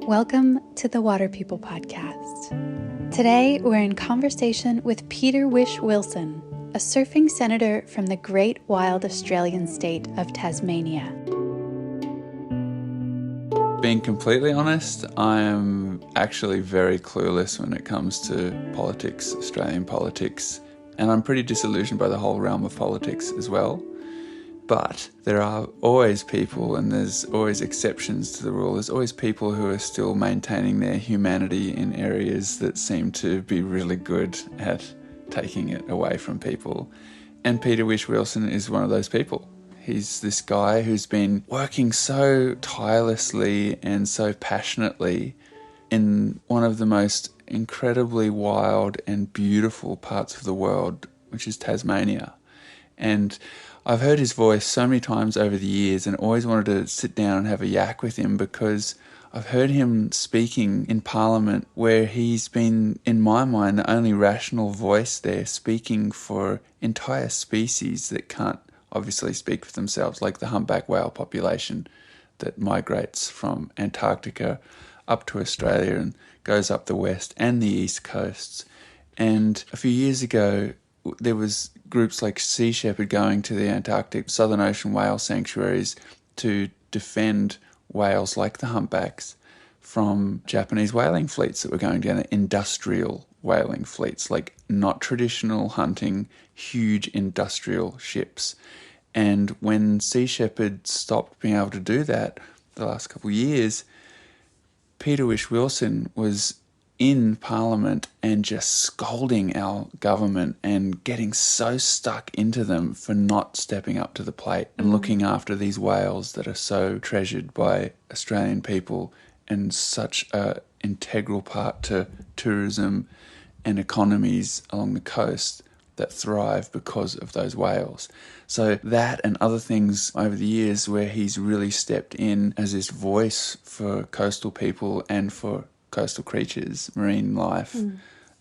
Welcome to the Water People Podcast. Today, we're in conversation with Peter Whish-Wilson, a surfing senator from the great wild Australian state of Tasmania. Being completely honest, I am actually very clueless when it comes to politics, Australian politics, and I'm pretty disillusioned by the whole realm of politics as well. But there are always people, and there's always exceptions to the rule. There's always people who are still maintaining their humanity in areas that seem to be really good at taking it away from people. And Peter Whish-Wilson is one of those people. He's this guy who's been working so tirelessly and so passionately in one of the most incredibly wild and beautiful parts of the world, which is Tasmania. And I've heard his voice so many times over the years and always wanted to sit down and have a yak with him because I've heard him speaking in Parliament where he's been, in my mind, the only rational voice there, speaking for entire species that can't obviously speak for themselves, like the humpback whale population that migrates from Antarctica up to Australia and goes up the west and the east coasts. And a few years ago, there was groups like Sea Shepherd going to the Antarctic Southern Ocean whale sanctuaries to defend whales like the humpbacks from Japanese whaling fleets that were going down, industrial whaling fleets, like not traditional hunting, huge industrial ships. And when Sea Shepherd stopped being able to do that the last couple of years, Peter Whish-Wilson was in Parliament and just scolding our government and getting so stuck into them for not stepping up to the plate and looking after these whales that are so treasured by Australian people and such an integral part to tourism and economies along the coast that thrive because of those whales. So that and other things over the years where he's really stepped in as this voice for coastal people and for coastal creatures, marine life,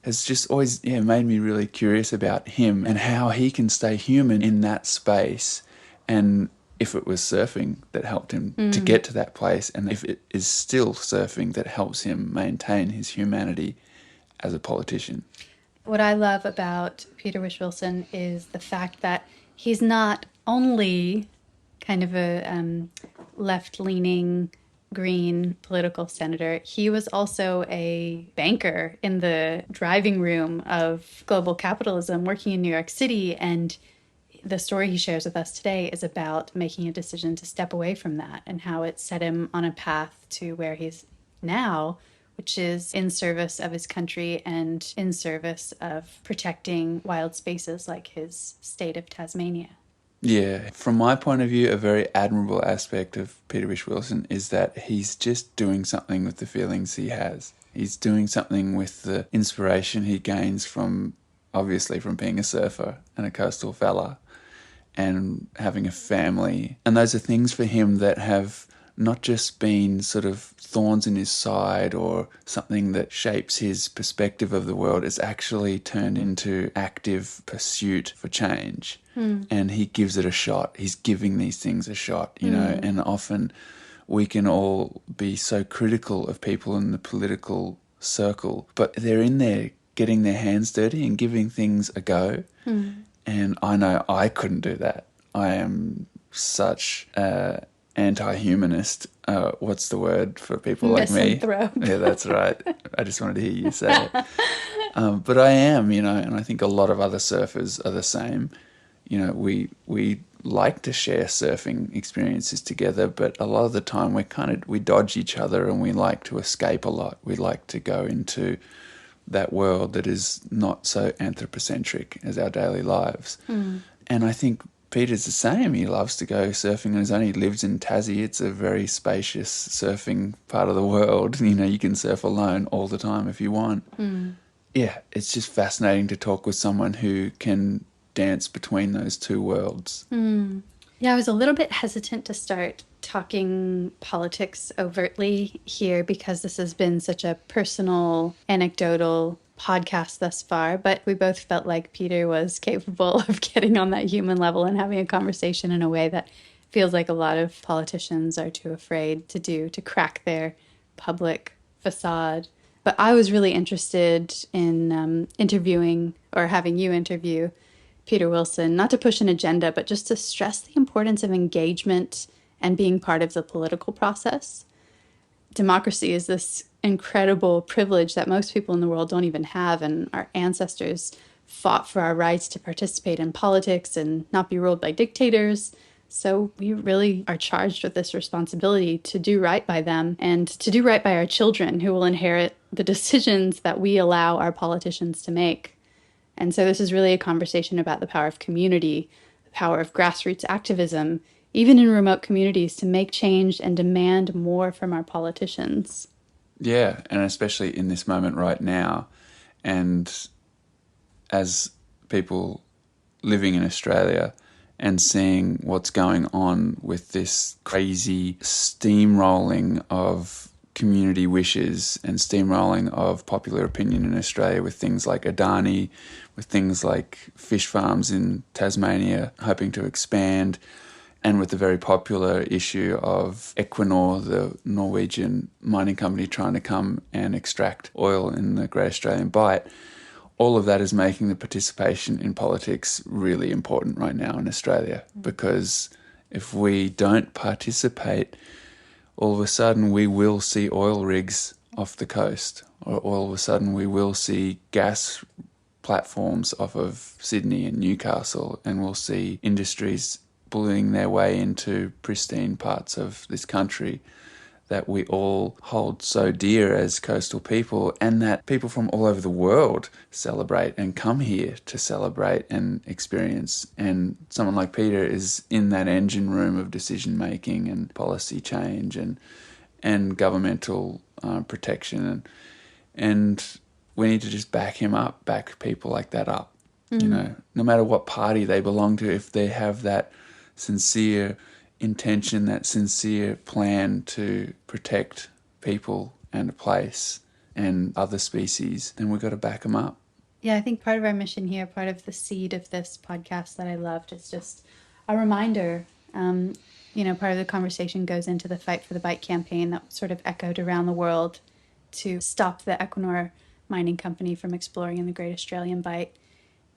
has just always made me really curious about him and how he can stay human in that space, and if it was surfing that helped him to get to that place, and if it is still surfing that helps him maintain his humanity as a politician. What I love about Peter Whish-Wilson is the fact that he's not only kind of a left-leaning green political senator. He was also a banker in the driving room of global capitalism working in New York City. And the story he shares with us today is about making a decision to step away from that and how it set him on a path to where he's now, which is in service of his country and in service of protecting wild spaces like his state of Tasmania. Yeah, from my point of view, a very admirable aspect of Peter Whish-Wilson is that he's just doing something with the feelings he has. He's doing something with the inspiration he gains from, obviously, from being a surfer and a coastal fella and having a family. And those are things for him that have not just been sort of thorns in his side or something that shapes his perspective of the world. It's actually turned into active pursuit for change. And he gives it a shot. He's giving these things a shot, you know, and often we can all be so critical of people in the political circle, but they're in there getting their hands dirty and giving things a go. And I know I couldn't do that. I am such anti-humanist. What's the word for people like me? Misanthrope. Yeah, that's right. I just wanted to hear you say it. But I am, you know, and I think a lot of other surfers are the same. You know, we like to share surfing experiences together, but a lot of the time we dodge each other and we like to escape a lot. We like to go into that world that is not so anthropocentric as our daily lives. And I think Peter's the same. He loves to go surfing on his own. He lives in Tassie. It's a very spacious surfing part of the world. You know, you can surf alone all the time if you want. Yeah, it's just fascinating to talk with someone who can dance between those two worlds. Yeah, I was a little bit hesitant to start talking politics overtly here because this has been such a personal, anecdotal podcast thus far, but we both felt like Peter was capable of getting on that human level and having a conversation in a way that feels like a lot of politicians are too afraid to do, to crack their public facade. But I was really interested in interviewing or having you interview Peter Wilson, not to push an agenda, but just to stress the importance of engagement and being part of the political process. Democracy is this incredible privilege that most people in the world don't even have, and our ancestors fought for our rights to participate in politics and not be ruled by dictators. So we really are charged with this responsibility to do right by them and to do right by our children who will inherit the decisions that we allow our politicians to make. And so this is really a conversation about the power of community, the power of grassroots activism, even in remote communities, to make change and demand more from our politicians. Yeah, and especially in this moment right now. And as people living in Australia and seeing what's going on with this crazy steamrolling of community wishes and steamrolling of popular opinion in Australia with things like Adani, with things like fish farms in Tasmania hoping to expand, and with the very popular issue of Equinor, the Norwegian mining company trying to come and extract oil in the Great Australian Bight. All of that is making the participation in politics really important right now in Australia, because if we don't participate, all of a sudden we will see oil rigs off the coast, or all of a sudden we will see gas platforms off of Sydney and Newcastle, and we'll see industries bullying their way into pristine parts of this country that we all hold so dear as coastal people, and that people from all over the world celebrate and come here to celebrate and experience. And someone like Peter is in that engine room of decision making and policy change and governmental protection, and we need to just back him up, back people like that up. You know, no matter what party they belong to, if they have that sincere intention, that sincere plan to protect people and a place and other species, then we've got to back them up. Yeah, I think part of our mission here, part of the seed of this podcast that I loved, is just a reminder. Part of the conversation goes into the Fight for the Bight campaign that sort of echoed around the world to stop the Equinor mining company from exploring in the Great Australian Bight.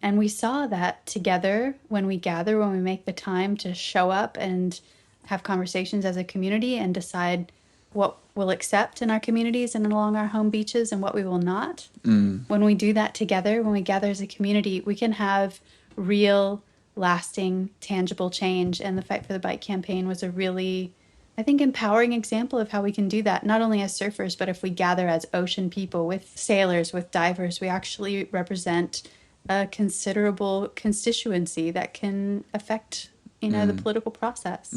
And we saw that together when we gather, when we make the time to show up and have conversations as a community and decide what we'll accept in our communities and along our home beaches and what we will not. When we do that together, when we gather as a community, we can have real, lasting, tangible change. And the Fight for the Bight campaign was a really, I think, empowering example of how we can do that, not only as surfers, but if we gather as ocean people with sailors, with divers, we actually represent a considerable constituency that can affect, the political process.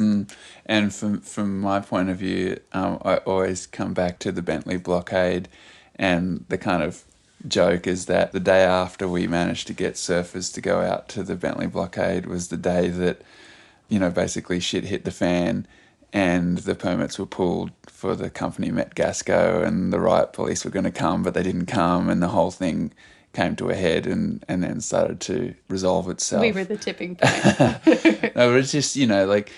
And from my point of view, I always come back to the Bentley blockade, and the kind of joke is that the day after we managed to get surfers to go out to the Bentley blockade was the day that, basically shit hit the fan and the permits were pulled for the company Metgasco, and the riot police were going to come, but they didn't come, and the whole thing came to a head and then started to resolve itself. We were the tipping point. No, but it's just, like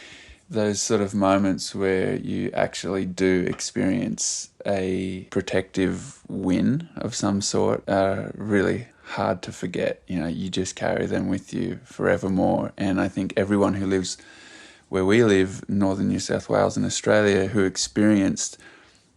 those sort of moments where you actually do experience a protective win of some sort are really hard to forget. You just carry them with you forevermore. And I think everyone who lives where we live, northern New South Wales and Australia, who experienced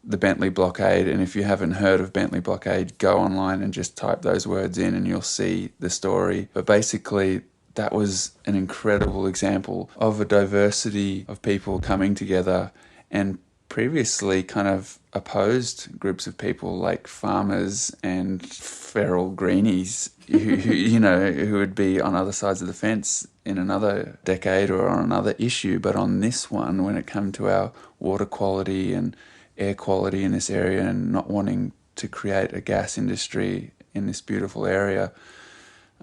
the Bentley blockade, and if you haven't heard of Bentley blockade, go online and just type those words in and you'll see the story. But basically, that was an incredible example of a diversity of people coming together, and previously kind of opposed groups of people like farmers and feral greenies who would be on other sides of the fence in another decade or on another issue. But on this one, when it came to our water quality and air quality in this area and not wanting to create a gas industry in this beautiful area,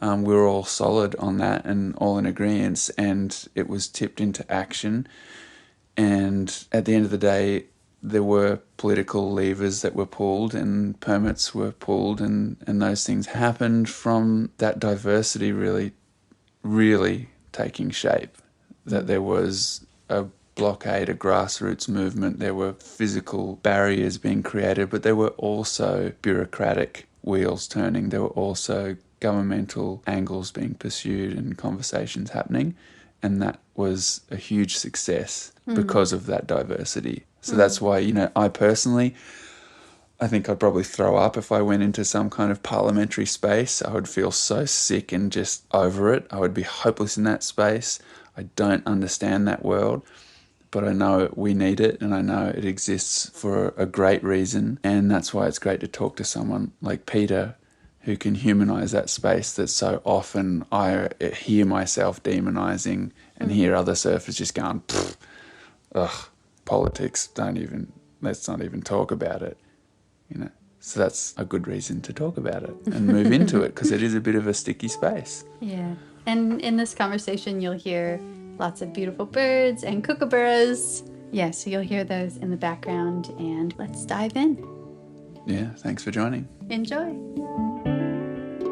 we were all solid on that and all in agreement, and it was tipped into action. And at the end of the day, there were political levers that were pulled and permits were pulled, and those things happened from that diversity really, really taking shape, that there was a blockade, a grassroots movement. There were physical barriers being created, but there were also bureaucratic wheels turning. There were also governmental angles being pursued and conversations happening. And that was a huge success because of that diversity. So that's why, I personally, I think I'd probably throw up if I went into some kind of parliamentary space. I would feel so sick and just over it. I would be hopeless in that space. I don't understand that world, but I know we need it, and I know it exists for a great reason. And that's why it's great to talk to someone like Peter, who can humanize that space that so often I hear myself demonizing and hear other surfers just going, ugh, politics, let's not even talk about it. So that's a good reason to talk about it and move into it, because it is a bit of a sticky space. Yeah. And in this conversation, you'll hear lots of beautiful birds and kookaburras. Yeah, so you'll hear those in the background, and let's dive in. Yeah, thanks for joining. Enjoy.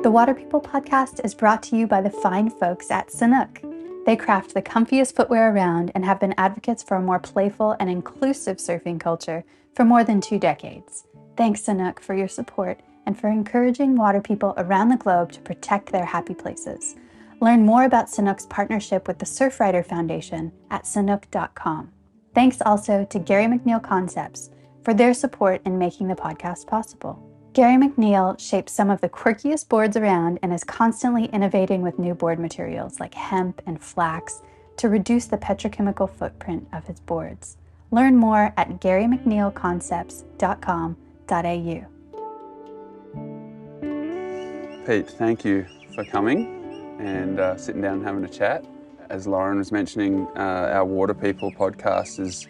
The Water People podcast is brought to you by the fine folks at Sanuk. They craft the comfiest footwear around and have been advocates for a more playful and inclusive surfing culture for more than 2 decades. Thanks, Sanuk, for your support and for encouraging water people around the globe to protect their happy places. Learn more about Sanuk's partnership with the Surfrider Foundation at sanuk.com. Thanks also to Gary McNeil Concepts for their support in making the podcast possible. Gary McNeil shapes some of the quirkiest boards around and is constantly innovating with new board materials like hemp and flax to reduce the petrochemical footprint of his boards. Learn more at garymcneilconcepts.com.au. Pete, thank you for coming and sitting down and having a chat. As Lauren was mentioning, our Water People podcast is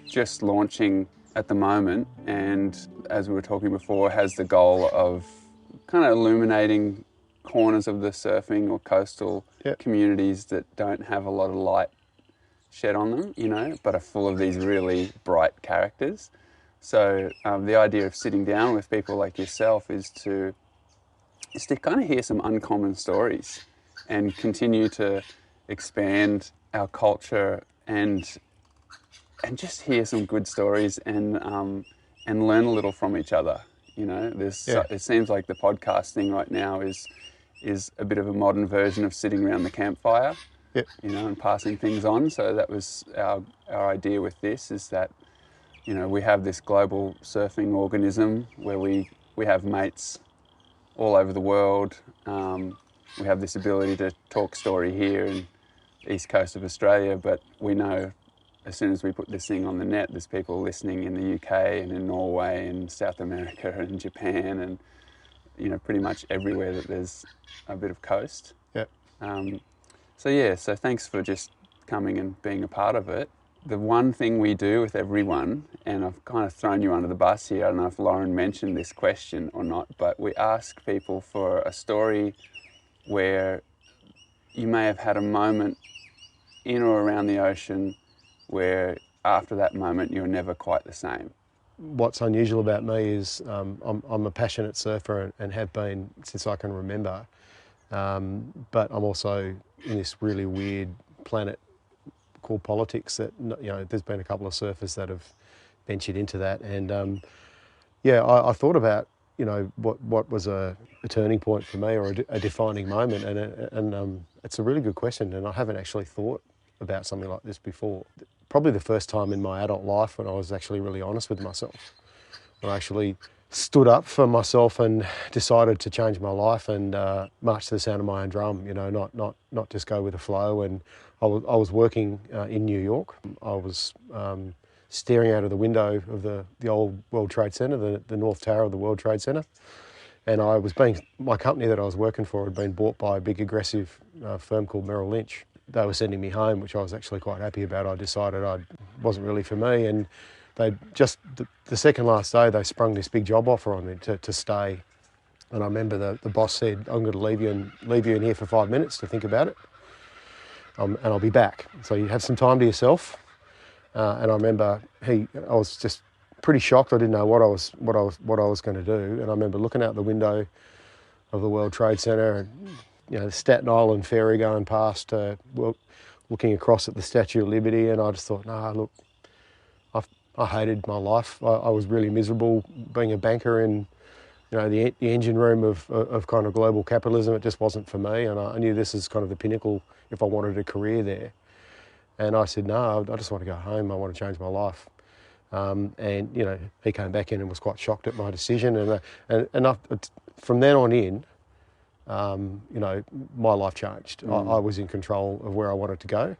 just launching at the moment, and as we were talking before, has the goal of kind of illuminating corners of the surfing or coastal communities that don't have a lot of light shed on them, but are full of these really bright characters. So the idea of sitting down with people like yourself is to kind of hear some uncommon stories and continue to expand our culture and just hear some good stories and learn a little from each other. It seems like the podcasting right now is a bit of a modern version of sitting around the campfire, and passing things on. So that was our idea with this, is that we have this global surfing organism where we have mates all over the world. We have this ability to talk story here in the east coast of Australia, but we know as soon as we put this thing on the net, there's people listening in the UK and in Norway and South America and Japan and pretty much everywhere that there's a bit of coast. So thanks for just coming and being a part of it. The one thing we do with everyone, and I've kind of thrown you under the bus here, I don't know if Lauren mentioned this question or not, but we ask people for a story where you may have had a moment in or around the ocean where after that moment you're never quite the same. What's unusual about me is I'm a passionate surfer and have been since I can remember, but I'm also in this really weird planet called politics that, there's been a couple of surfers that have ventured into that, and I thought about what was a turning point for me, or a defining moment, and it's a really good question, and I haven't actually thought about something like this before. Probably the first time in my adult life when I was actually really honest with myself, when I actually stood up for myself and decided to change my life and march to the sound of my own drum, not just go with the flow. And I was working in New York. I was staring out of the window of the old World Trade Center, the North Tower of the World Trade Center. And my company that I was working for had been bought by a big aggressive firm called Merrill Lynch. They were sending me home, which I was actually quite happy about. I decided it wasn't really for me, and they just the second last day they sprung this big job offer on me to stay. And I remember the boss said, "I'm going to leave you in here for 5 minutes to think about it, and I'll be back. So you have some time to yourself." And I remember I was just pretty shocked. I didn't know what I was going to do. And I remember looking out the window of the World Trade Center and the Staten Island ferry going past looking across at the Statue of Liberty, and I just thought, nah, look, I hated my life. I was really miserable being a banker in, the engine room of kind of global capitalism. It just wasn't for me, and I knew this is kind of the pinnacle if I wanted a career there. And I said, no, I just want to go home. I want to change my life. And he came back in and was quite shocked at my decision. And from then on in, my life changed. I was in control of where I wanted to go,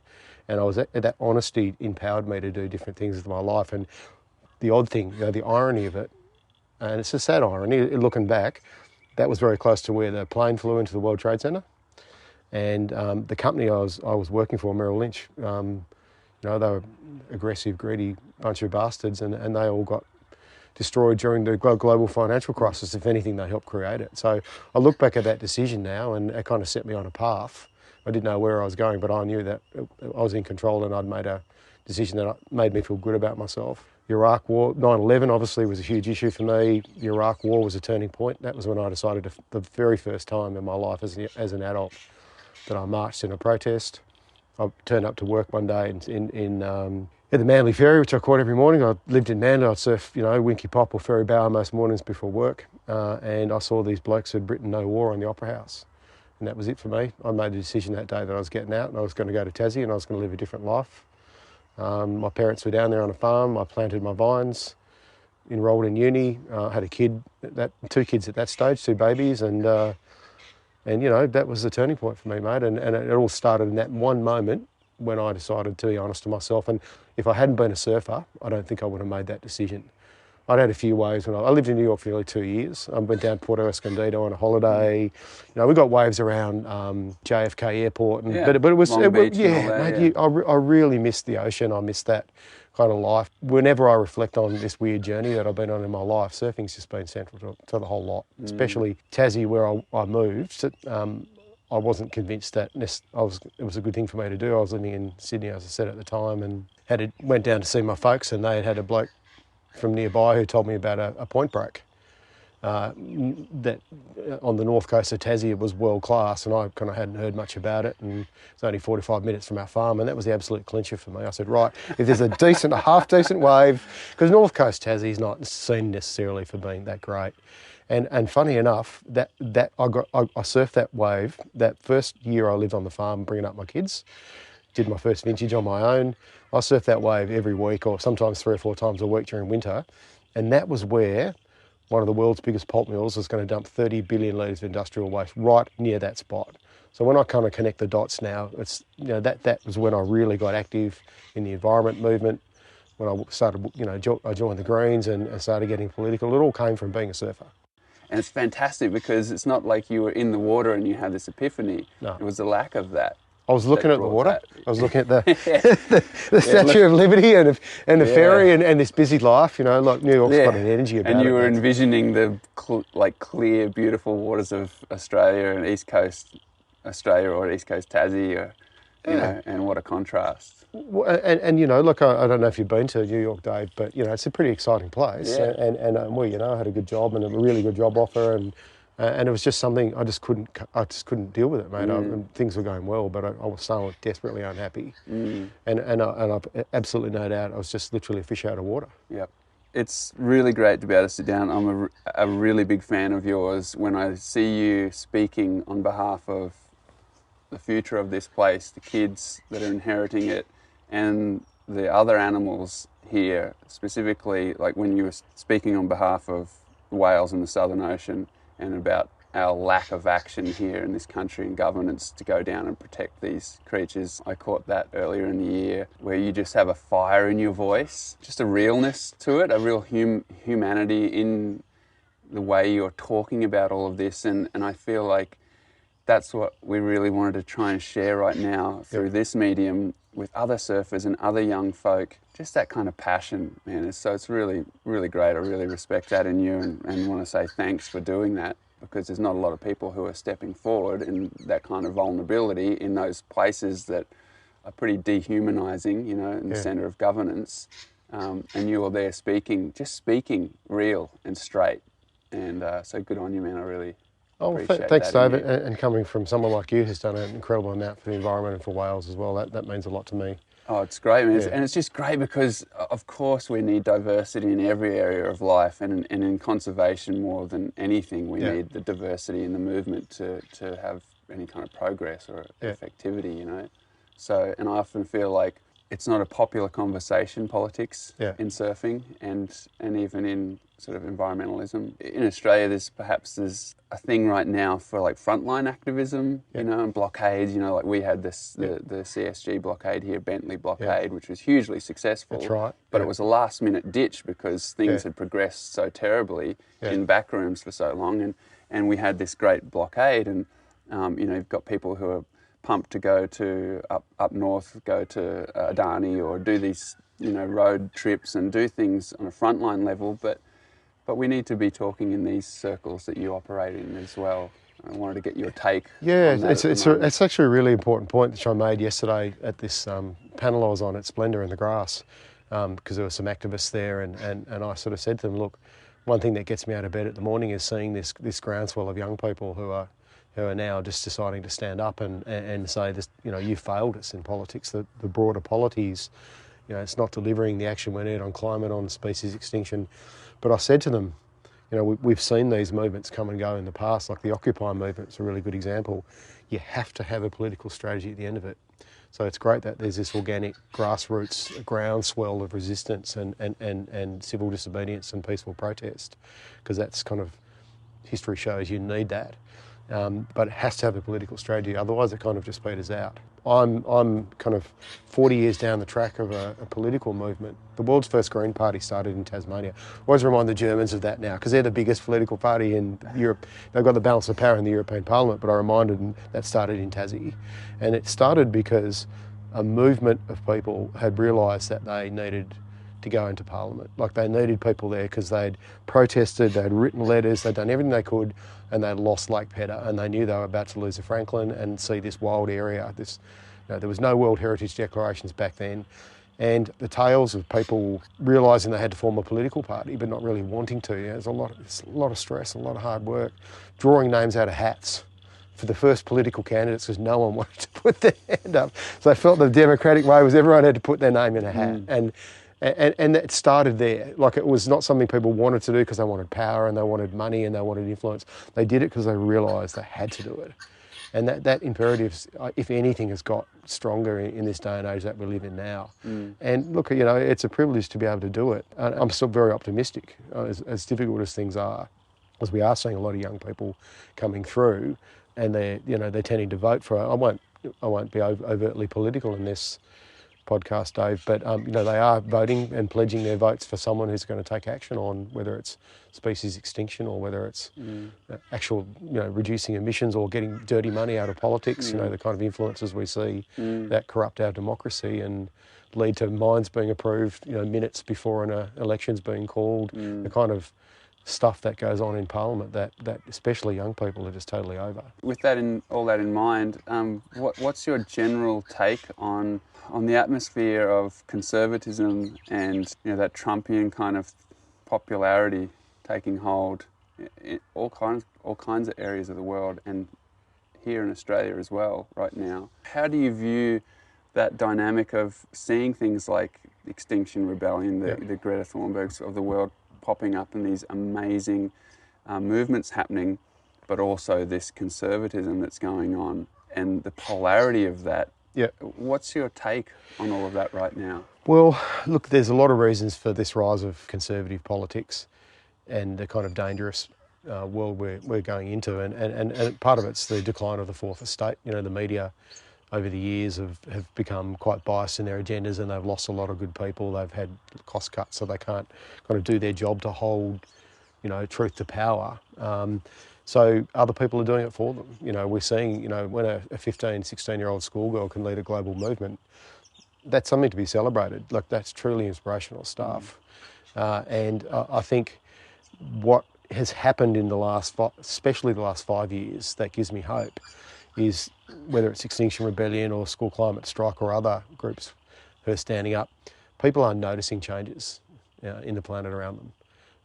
and that honesty empowered me to do different things with my life. And the odd thing, the irony of it, and it's a sad irony, looking back, that was very close to where the plane flew into the World Trade Center. And the company I was working for, Merrill Lynch, they were aggressive, greedy bunch of bastards, and they all got destroyed during the global financial crisis. If anything, they helped create it. So I look back at that decision now, and it kind of set me on a path. I didn't know where I was going, but I knew that I was in control, and I'd made a decision that made me feel good about myself. The Iraq War, 9/11 obviously was a huge issue for me. The Iraq War was a turning point. That was when I decided the very first time in my life as an adult that I marched in a protest. I turned up to work one day at the Manly Ferry, which I caught every morning. I lived in Manly. I'd surf, Winky Pop or Ferry Bower most mornings before work. And I saw these blokes who'd written "No War" on the Opera House. And that was it for me. I made a decision that day that I was getting out and I was going to go to Tassie and I was going to live a different life. My parents were down there on a farm. I planted my vines, enrolled in uni, had a kid, two kids at that stage, two babies, and that was the turning point for me, mate. And it all started in that one moment when I decided to be honest to myself. And if I hadn't been a surfer, I don't think I would have made that decision. I'd had a few waves when I lived in New York for nearly 2 years. I went down to Puerto Escondido on a holiday. We got waves around JFK Airport, but it was Long Beach mate. I really missed the ocean. I missed that kind of life. Whenever I reflect on this weird journey that I've been on in my life, surfing's just been central to the whole lot. Especially Tassie, where I moved. I wasn't convinced that it was a good thing for me to do. I was living in Sydney, as I said at the time, and went down to see my folks, and they had a bloke from nearby who told me about a point break that on the north coast of Tassie. It was world class, and I kind of hadn't heard much about it, and it's only 45 minutes from our farm, and that was the absolute clincher for me. I said, right, if there's a half decent wave, because north coast Tassie's not seen necessarily for being that great. And funny enough, that I surfed that wave that first year I lived on the farm bringing up my kids. Did my first vintage on my own. I surfed that wave every week, or sometimes 3 or 4 times a week during winter. And that was where one of the world's biggest pulp mills was going to dump 30 billion litres of industrial waste right near that spot. So when I kind of connect the dots now, it's that was when I really got active in the environment movement. When I started, I joined the Greens and started getting political. It all came from being a surfer. And it's fantastic because it's not like you were in the water and you had this epiphany. No. It was the lack of that. I was looking at the water. I was looking at the Yeah. the Statue of Liberty and the ferry and this busy life. Like New York's got an energy about it. And you were envisioning the clear, beautiful waters of Australia and East Coast Australia or East Coast Tassie, or, and what a contrast. Well, and look, I don't know if you've been to New York, Dave, but it's a pretty exciting place. Yeah. And I had a good job and a really good job offer, and it was just something I just couldn't deal with it, mate. Things were going well, but I was so desperately unhappy, and I've absolutely no doubt I was just literally a fish out of water. Yep. It's really great to be able to sit down. I'm a really big fan of yours. When I see you speaking on behalf of the future of this place, the kids that are inheriting it, and the other animals here, specifically like when you were speaking on behalf of whales in the Southern Ocean and about our lack of action here in this country and governance to go down and protect these creatures. I caught that earlier in the year, where you just have a fire in your voice, just a realness to it, a real humanity in the way you're talking about all of this. And I feel like that's what we really wanted to try and share right now through this medium with other surfers and other young folk. Just that kind of passion, man. So it's really, really great. I really respect that in you and want to say thanks for doing that, because there's not a lot of people who are stepping forward in that kind of vulnerability in those places that are pretty dehumanizing, in the center of governance. And you are there speaking real and straight. And so good on you, man. I really Oh, appreciate thanks, that in David. you. And coming from someone like you who's done an incredible amount for the environment and for Wales as well, that means a lot to me. Oh, it's great, Yeah. and it's just great because, of course, we need diversity in every area of life, and in conservation more than anything, we need the diversity in the movement to have any kind of progress or effectivity, you know. So, and I often feel like it's not a popular conversation, politics, in surfing and even in sort of environmentalism. In Australia, there's a thing right now for like frontline activism, you know, and blockades. You know, like we had the CSG blockade here, Bentley blockade, which was hugely successful. That's right. But it was a last-minute ditch because things had progressed so terribly in backrooms for so long, and we had this great blockade, and you know, you've got people who are pumped to go to up north, go to Adani, or do these, you know, road trips and do things on a frontline level, but we need to be talking in these circles that you operate in as well. I wanted to get your take. Yeah, on that it's actually a really important point which I made yesterday at this panel I was on at Splendour in the Grass, because there were some activists there, and I sort of said to them, look, one thing that gets me out of bed at the morning is seeing this groundswell of young people who are now just deciding to stand up and say, this, you know, you failed us in politics. The broader polities, you know, it's not delivering the action we need on climate, on species extinction. But I said to them, you know, we've seen these movements come and go in the past, like the Occupy movement is a really good example. You have to have a political strategy at the end of it. So it's great that there's this organic grassroots groundswell of resistance and civil disobedience and peaceful protest, because that's kind of, history shows you need that. But it has to have a political strategy, otherwise it kind of just peters out. I'm kind of 40 years down the track of a political movement. The world's first Green Party started in Tasmania. I always remind the Germans of that now, because they're the biggest political party in Europe. They've got the balance of power in the European Parliament, but I reminded them that started in Tassie. And it started because a movement of people had realised that they needed to go into Parliament. Like, they needed people there because they'd protested, they'd written letters, they'd done everything they could, and they'd lost Lake Pedder, and they knew they were about to lose the Franklin and see this wild area. This, you know, there was no World Heritage declarations back then, and the tales of people realising they had to form a political party but not really wanting to. You know, it's a lot of stress, a lot of hard work, drawing names out of hats for the first political candidates because no one wanted to put their hand up. So they felt the democratic way was everyone had to put their name in a hat. And it started there. Like, it was not something people wanted to do because they wanted power and they wanted money and they wanted influence. They did it because they realised they had to do it. And that imperative, if anything, has got stronger in this day and age that we live in now. And look, you know, it's a privilege to be able to do it. And I'm still very optimistic, as difficult as things are, as we are seeing a lot of young people coming through, and they're tending to vote for. I won't be overtly political in this podcast, Dave, but you know, they are voting and pledging their votes for someone who's going to take action on whether it's species extinction or whether it's actual, you know, reducing emissions or getting dirty money out of politics. You know, the kind of influences we see that corrupt our democracy and lead to mines being approved, you know, minutes before an election's being called. The kind of stuff that goes on in Parliament that especially young people are just totally over. With that all that in mind, what's your general take on the atmosphere of conservatism and, you know, that Trumpian kind of popularity taking hold in all kinds of areas of the world and here in Australia as well right now? How do you view that dynamic of seeing things like Extinction Rebellion, the Greta Thunbergs of the world popping up and these amazing movements happening, but also this conservatism that's going on and the polarity of that? Yeah. What's your take on all of that right now? Well, look, there's a lot of reasons for this rise of conservative politics and the kind of dangerous world we're going into. And part of it's the decline of the fourth estate. You know, the media over the years have become quite biased in their agendas, and they've lost a lot of good people. They've had cost cuts, so they can't kind of do their job to hold, you know, truth to power. So other people are doing it for them. You know, we're seeing, you know, when a 15, 16-year-old schoolgirl can lead a global movement, that's something to be celebrated. Like, that's truly inspirational stuff. And I think what has happened in the last, especially the last 5 years, that gives me hope, is whether it's Extinction Rebellion or School Climate Strike or other groups who are standing up, people are noticing changes in the planet around them.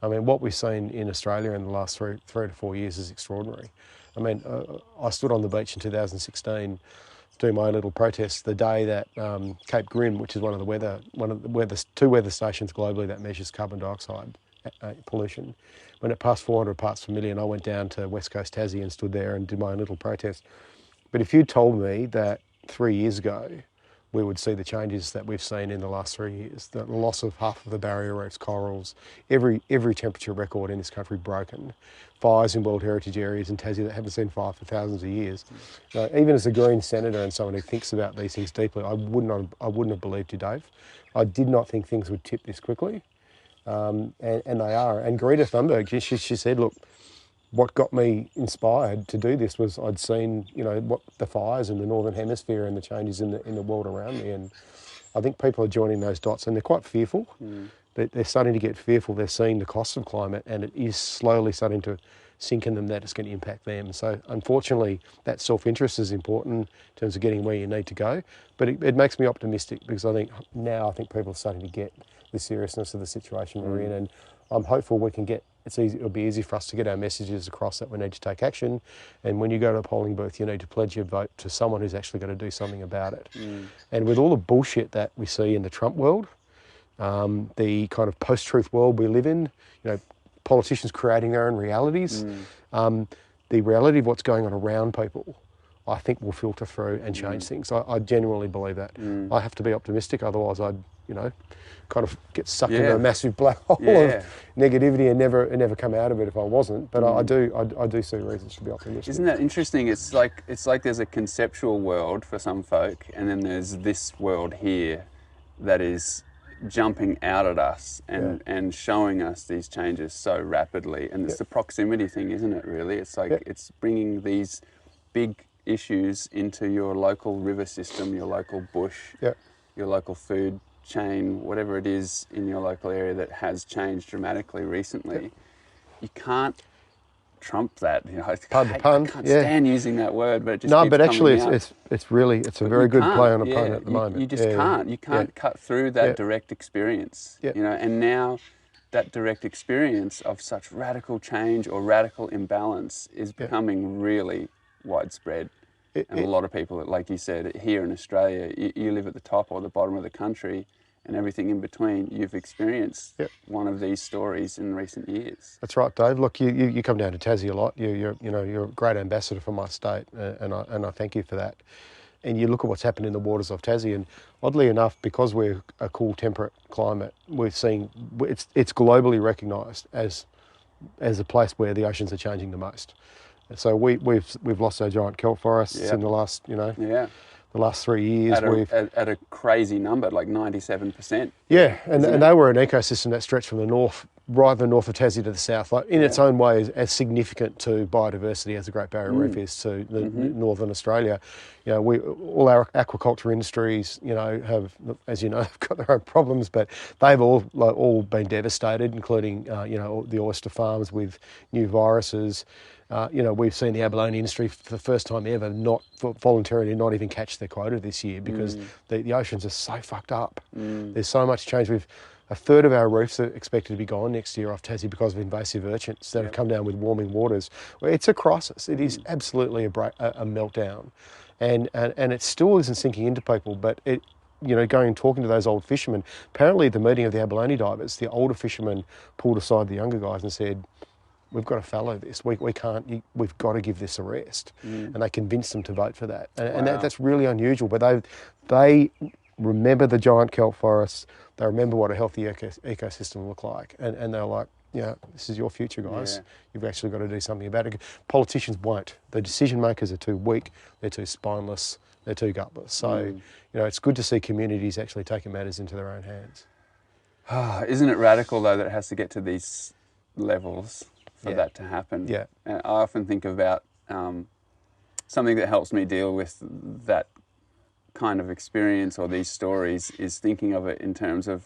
I mean, what we've seen in Australia in the last three to 4 years is extraordinary. I mean, I stood on the beach in 2016 doing my little protest the day that Cape Grim, which is one of the two weather stations globally that measures carbon dioxide pollution, when it passed 400 parts per million, I went down to West Coast Tassie and stood there and did my own little protest. But if you told me that 3 years ago we would see the changes that we've seen in the last 3 years, the loss of half of the barrier reefs, corals, every temperature record in this country broken, fires in World Heritage areas in Tassie that haven't seen fire for thousands of years. Even as a Green senator and someone who thinks about these things deeply, I wouldn't have believed you, Dave. I did not think things would tip this quickly, and they are. And Greta Thunberg, she said, look, what got me inspired to do this was I'd seen, what the fires in the Northern Hemisphere and the changes in the world around me. And I think people are joining those dots and they're quite fearful. They're starting to get fearful. They're seeing the cost of climate and it is slowly starting to sink in them that it's going to impact them. So unfortunately, that self-interest is important in terms of getting where you need to go. But it makes me optimistic because I think people are starting to get the seriousness of the situation we're in. And I'm hopeful we can get, it'll be easy for us to get our messages across that we need to take action. And when you go to a polling booth, you need to pledge your vote to someone who's actually going to do something about it. And with all the bullshit that we see in the Trump world, the kind of post-truth world we live in, politicians creating their own realities, the reality of what's going on around people, I think will filter through and change things. I genuinely believe that. I have to be optimistic, otherwise I'd, kind of get sucked into a massive black hole of negativity and never come out of it if I wasn't. But I do see reasons to be optimistic. Isn't that interesting? It's like there's a conceptual world for some folk, and then there's this world here that is jumping out at us and showing us these changes so rapidly. And it's the proximity thing, isn't it, really? It's like it's bringing these big issues into your local river system, your local bush, your local food chain, whatever it is in your local area that has changed dramatically recently. You can't trump that. Pardon the pun. I can't stand using that word, but it just no, keeps but actually coming out. it's a very good play on a pun at the moment. You just can't. You can't cut through that direct experience. And now that direct experience of such radical change or radical imbalance is becoming really widespread. And a lot of people, like you said, here in Australia, you live at the top or the bottom of the country, and everything in between, you've experienced one of these stories in recent years. That's right, Dave. Look, you come down to Tassie a lot. You're a great ambassador for my state, and I thank you for that. And you look at what's happened in the waters of Tassie, and oddly enough, because we're a cool, temperate climate, we're seeing it's globally recognised as a place where the oceans are changing the most. So we've lost our giant kelp forests in the last the last 3 years. At a crazy number, like 97%. Yeah, and they were an ecosystem that stretched from the north, right the north of Tassie to the south, like in its own way as significant to biodiversity as the Great Barrier Reef is to northern Australia. All our aquaculture industries, have, as you know, have got their own problems, but they've all been devastated, including the oyster farms with new viruses. We've seen the abalone industry for the first time ever not voluntarily not even catch their quota this year because the oceans are so fucked up. There's so much change. A third of our reefs are expected to be gone next year off Tassie because of invasive urchins that have come down with warming waters. Well, it's a crisis. It is absolutely a meltdown. And it still isn't sinking into people, but going and talking to those old fishermen, apparently at the meeting of the abalone divers, the older fishermen pulled aside the younger guys and said, we've got to fallow this. We can't. We've got to give this a rest. And they convinced them to vote for that. And that's really unusual. But they remember the giant kelp forests. They remember what a healthy ecosystem looked like. And they're like, this is your future, guys. Yeah. You've actually got to do something about it. Politicians won't. The decision makers are too weak. They're too spineless. They're too gutless. So, it's good to see communities actually taking matters into their own hands. Isn't it radical, though, that it has to get to these levels for that to happen? Yeah. And I often think about something that helps me deal with that kind of experience or these stories is thinking of it in terms of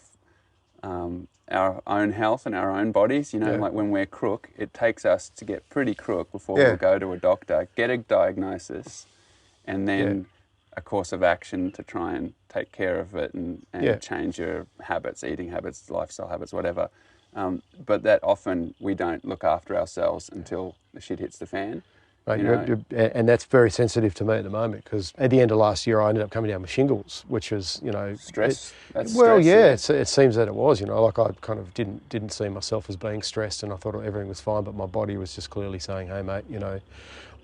our own health and our own bodies. Like when we're crook, it takes us to get pretty crook before we'll go to a doctor, get a diagnosis, and then a course of action to try and take care of it and change your habits, eating habits, lifestyle habits, whatever. But that often we don't look after ourselves until the shit hits the fan. Right, and that's very sensitive to me at the moment, because at the end of last year I ended up coming down with shingles, which is, Stress. It seems that it was, like I kind of didn't see myself as being stressed, and I thought everything was fine, but my body was just clearly saying, hey mate,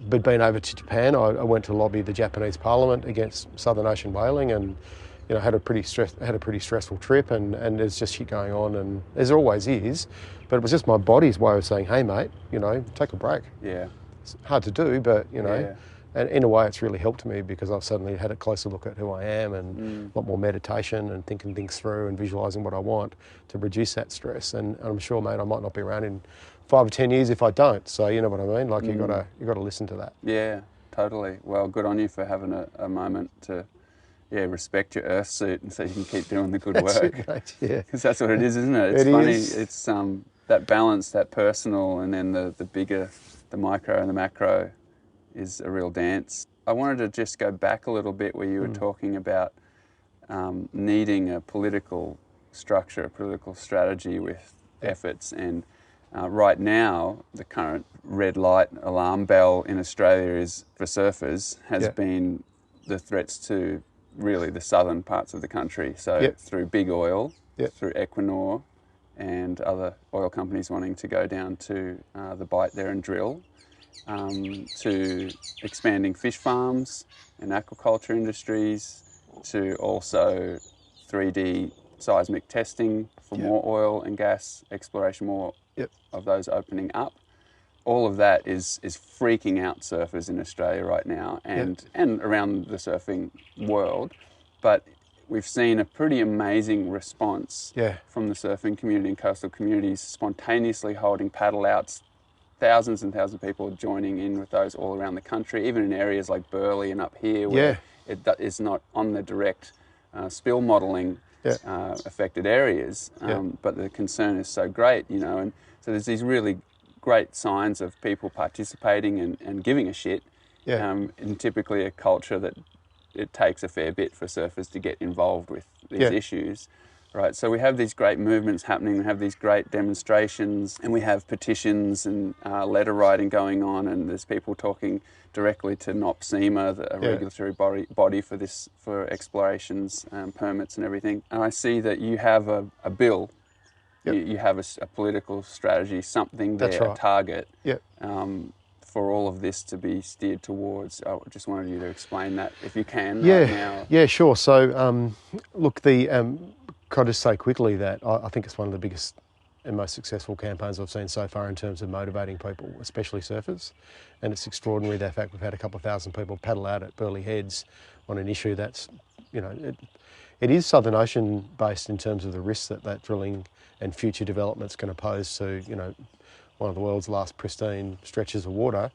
But being over to Japan, I went to lobby the Japanese Parliament against Southern Ocean whaling, and had a pretty stressful trip, and there's just shit going on, and there always is, but it was just my body's way of saying, hey mate, take a break. Yeah. It's hard to do, but Yeah. and in a way it's really helped me, because I've suddenly had a closer look at who I am, and a lot more meditation and thinking things through and visualising what I want to reduce that stress. And I'm sure, mate, I might not be around in 5 or 10 years if I don't. So you know what I mean? Like you gotta listen to that. Yeah, totally. Well, good on you for having a moment to respect your earth suit, and so you can keep doing the good work. It, mate. Yeah, because that's what it is, isn't it? It's funny. It's that balance, that personal, and then the bigger, the micro and the macro, is a real dance. I wanted to just go back a little bit where you were talking about needing a political structure, a political strategy with efforts, and right now the current red light alarm bell in Australia is for surfers has been the threats to really the southern parts of the country. So through big oil, through Equinor and other oil companies wanting to go down to the Bight there and drill, to expanding fish farms and aquaculture industries, to also 3D seismic testing for more oil and gas exploration, more of those opening up. All of that is freaking out surfers in Australia right now, and around the surfing world. But we've seen a pretty amazing response from the surfing community and coastal communities, spontaneously holding paddle outs. Thousands and thousands of people joining in with those all around the country, even in areas like Burleigh and up here, where it is not on the direct spill modelling affected areas. But the concern is so great, and so there's these really great signs of people participating and giving a shit. In typically a culture that it takes a fair bit for surfers to get involved with these issues. Right, so we have these great movements happening, we have these great demonstrations, and we have petitions and letter writing going on, and there's people talking directly to NOPSEMA, a regulatory body for explorations, permits and everything. And I see that you have a bill, you have a political strategy, something there, a target for all of this to be steered towards. I just wanted you to explain that, if you can, right now. Yeah, sure. So, look, can I just say quickly that I think it's one of the biggest and most successful campaigns I've seen so far in terms of motivating people, especially surfers. And it's extraordinary the fact we've had a couple of thousand people paddle out at Burleigh Heads on an issue that's, it is Southern Ocean based in terms of the risks that drilling and future development's going to pose to, one of the world's last pristine stretches of water.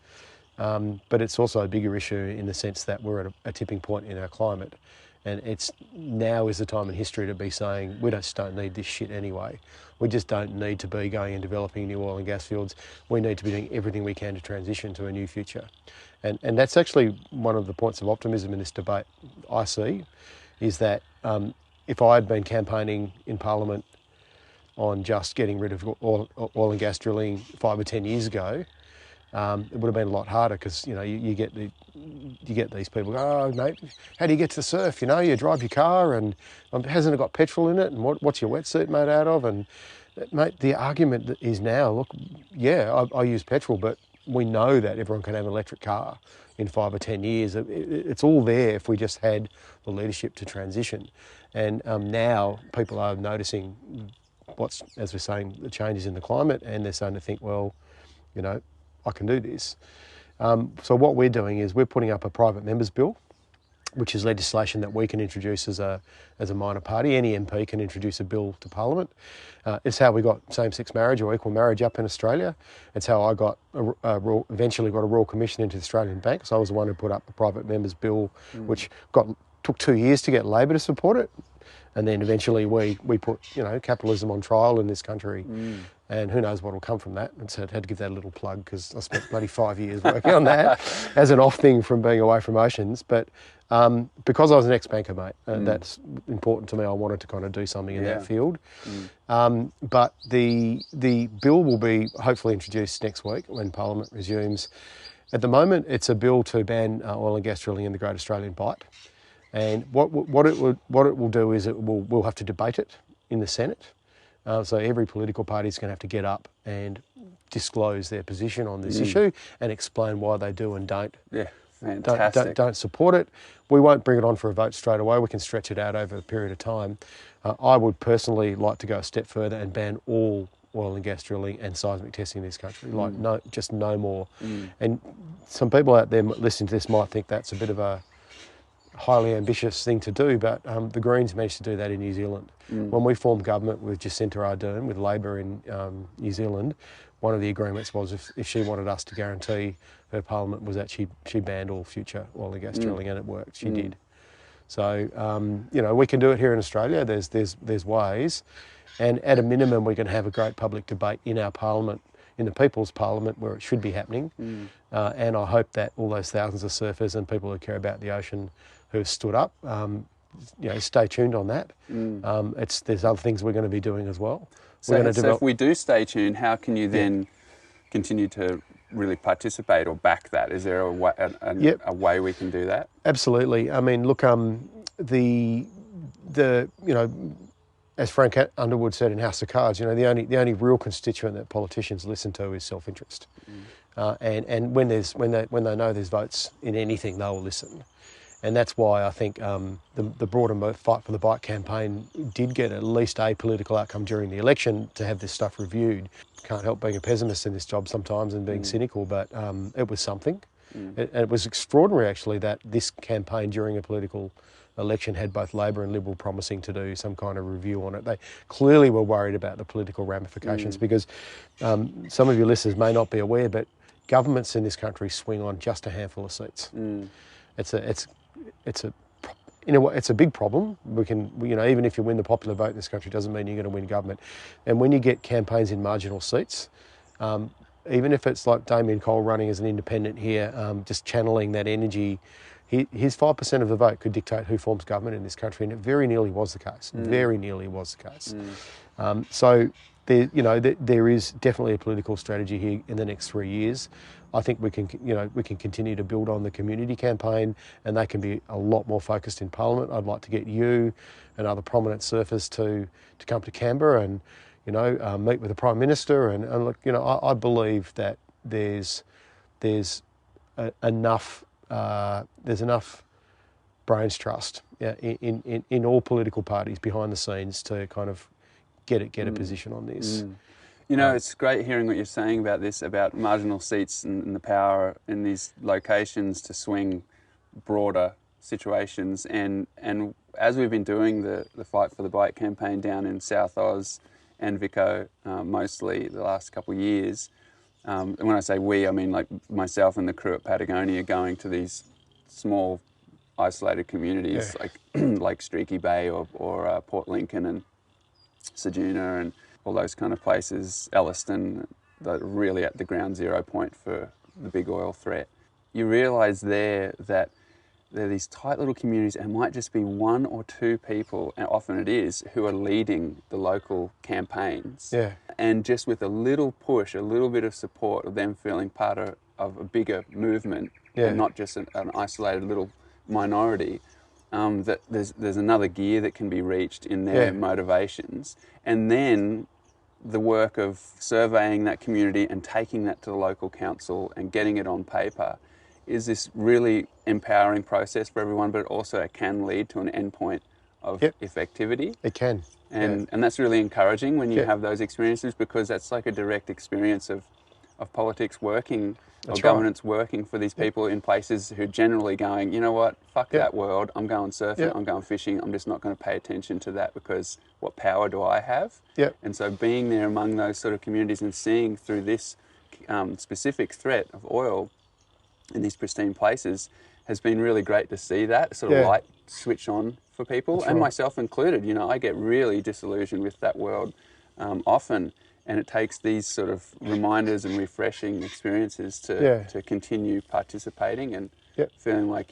But it's also a bigger issue in the sense that we're at a tipping point in our climate. And now is the time in history to be saying, we just don't need this shit anyway. We just don't need to be going and developing new oil and gas fields. We need to be doing everything we can to transition to a new future. And that's actually one of the points of optimism in this debate I see, is that if I had been campaigning in Parliament on just getting rid of oil and gas drilling 5 or 10 years ago, it would have been a lot harder, because you get these people go, oh mate, how do you get to the surf? You drive your car and hasn't it got petrol in it? And what's your wetsuit made out of? And mate, the argument is now, look, I use petrol, but we know that everyone can have an electric car in 5 or 10 years. It's all there if we just had the leadership to transition. And now people are noticing as we're saying, the changes in the climate, and they're starting to think, well, I can do this. So what we're doing is we're putting up a private members bill, which is legislation that we can introduce as a minor party. Any MP can introduce a bill to Parliament. It's how we got same-sex marriage or equal marriage up in Australia. It's how I eventually got a Royal Commission into the Australian Bank. So I was the one who put up the private members bill, which took 2 years to get Labor to support it. And then eventually we put, capitalism on trial in this country. And who knows what will come from that. And so I had to give that a little plug, because I spent bloody 5 years working on that as an off thing from being away from oceans. But because I was an ex-banker, mate, that's important to me. I wanted to kind of do something in that field. But the bill will be hopefully introduced next week when Parliament resumes. At the moment, it's a bill to ban oil and gas drilling in the Great Australian Bight. And what it will do is we'll have to debate it in the Senate. So every political party is going to have to get up and disclose their position on this issue and explain why they do and don't. Yeah, fantastic. Don't support it. We won't bring it on for a vote straight away. We can stretch it out over a period of time. I would personally like to go a step further and ban all oil and gas drilling and seismic testing in this country. Like no more. And some people out there listening to this might think that's a bit of a highly ambitious thing to do, but the Greens managed to do that in New Zealand. When we formed government with Jacinta Ardern, with Labor in New Zealand, one of the agreements was if she wanted us to guarantee her parliament was that she banned all future oil and gas drilling, and it worked. She did. So we can do it here in Australia. There's ways, and at a minimum, we can have a great public debate in our parliament, in the People's Parliament, where it should be happening. And I hope that all those thousands of surfers and people who care about the ocean who have stood up, stay tuned on that. There's other things we're going to be doing as well. So if we do stay tuned, how can you then continue to really participate or back that? Is there a way we can do that? Absolutely. I mean, look, as Frank Underwood said in House of Cards, the only real constituent that politicians listen to is self-interest. And when they know there's votes in anything, they will listen. And that's why I think the broader Fight for the Bight campaign did get at least a political outcome during the election to have this stuff reviewed. Can't help being a pessimist in this job sometimes and being cynical, but it was something. It was extraordinary, actually, that this campaign during a political election had both Labor and Liberal promising to do some kind of review on it. They clearly were worried about the political ramifications because some of your listeners may not be aware, but governments in this country swing on just a handful of seats. It's a big problem. Even if you win the popular vote in this country, doesn't mean you're going to win government. And when you get campaigns in marginal seats, even if it's like Damien Cole running as an independent here, just channeling that energy, his 5% of the vote could dictate who forms government in this country, and it very nearly was the case. Very nearly was the case. So there is definitely a political strategy here in the next 3 years. I think we can continue to build on the community campaign, and they can be a lot more focused in Parliament. I'd like to get you and other prominent surfers to come to Canberra and meet with the Prime Minister and look. I believe that there's enough brains trust in all political parties behind the scenes to kind of get a position on this. It's great hearing what you're saying about this, about marginal seats and the power in these locations to swing broader situations. And as we've been doing the Fight for the Bight campaign down in South Oz and Vico, mostly the last couple of years, and when I say we, I mean like myself and the crew at Patagonia going to these small isolated communities like Streaky Bay or Port Lincoln and Ceduna and all those kind of places, Elliston, that are really at the ground zero point for the big oil threat. You realise there that there are these tight little communities, and it might just be one or two people, and often it is, who are leading the local campaigns. Yeah. And just with a little push, a little bit of support of them feeling part of a bigger movement, and not just an isolated little minority, that there's another gear that can be reached in their motivations. And then the work of surveying that community and taking that to the local council and getting it on paper is this really empowering process for everyone, but also it can lead to an endpoint of effectivity. It can. And that's really encouraging when you have those experiences, because that's like a direct experience of politics working, or governance working for these people in places who are generally going, you know what, fuck that world, I'm going surfing, I'm going fishing, I'm just not going to pay attention to that because what power do I have? And so being there among those sort of communities and seeing through this specific threat of oil in these pristine places has been really great to see that sort of light switch on for people, and myself included. I get really disillusioned with that world often. And it takes these sort of reminders and refreshing experiences to continue participating and feeling like,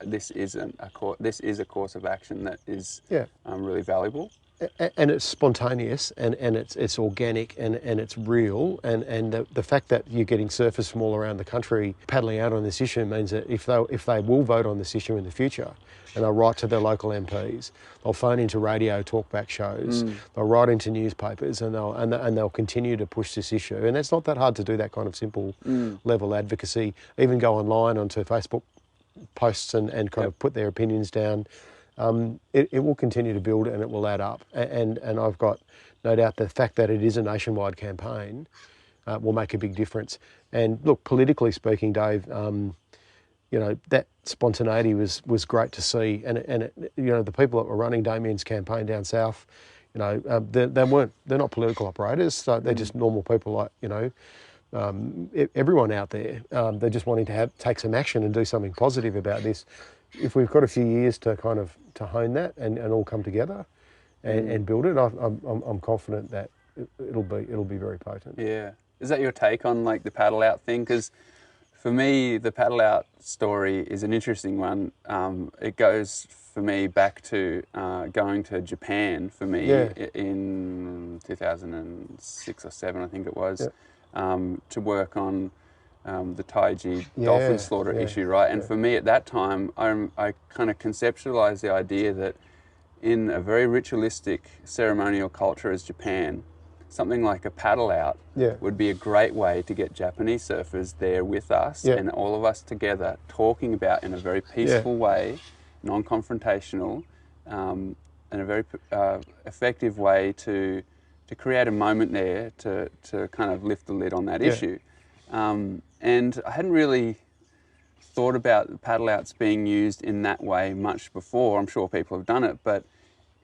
this is a course of action that is really valuable. and it's spontaneous and it's organic and it's real and the fact that you're getting surfers from all around the country paddling out on this issue means that if they will vote on this issue in the future and they'll write to their local MPs, they'll phone into radio talkback shows, they'll write into newspapers and they'll continue to push this issue. And it's not that hard to do that kind of simple level advocacy. Even go online onto Facebook posts and kind of put their opinions down. It will continue to build and it will add up. And I've got no doubt the fact that it is a nationwide campaign will make a big difference. And look, politically speaking, Dave, that spontaneity was great to see. And the people that were running Damien's campaign down south, they're not political operators. So they're just normal people like, everyone out there. They're just wanting to take some action and do something positive about this. If we've got a few years to to hone that and all come together and build it, I'm confident that it'll be very potent. Yeah. Is that your take on like the paddle out thing? Because for me, the paddle out story is an interesting one. It goes for me back to going to Japan for me in 2006 or 7, I think it was, to work on the Taiji dolphin slaughter issue, right? And for me at that time, I kind of conceptualized the idea that in a very ritualistic ceremonial culture as Japan, something like a paddle out would be a great way to get Japanese surfers there with us and all of us together talking about in a very peaceful way, non-confrontational, and a very effective way to create a moment there to kind of lift the lid on that issue. And I hadn't really thought about paddle outs being used in that way much before. I'm sure people have done it, but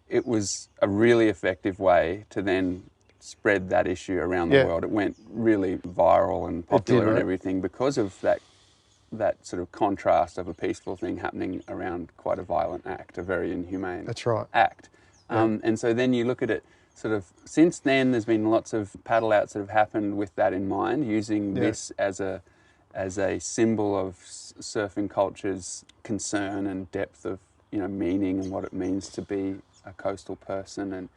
it was a really effective way to then spread that issue around the world. It went really viral and popular and everything because of that sort of contrast of a peaceful thing happening around quite a violent act, a very inhumane act. And so then you look at it sort of, since then there's been lots of paddle outs that have happened with that in mind, using this as a symbol of surfing culture's concern and depth of meaning and what it means to be a coastal person.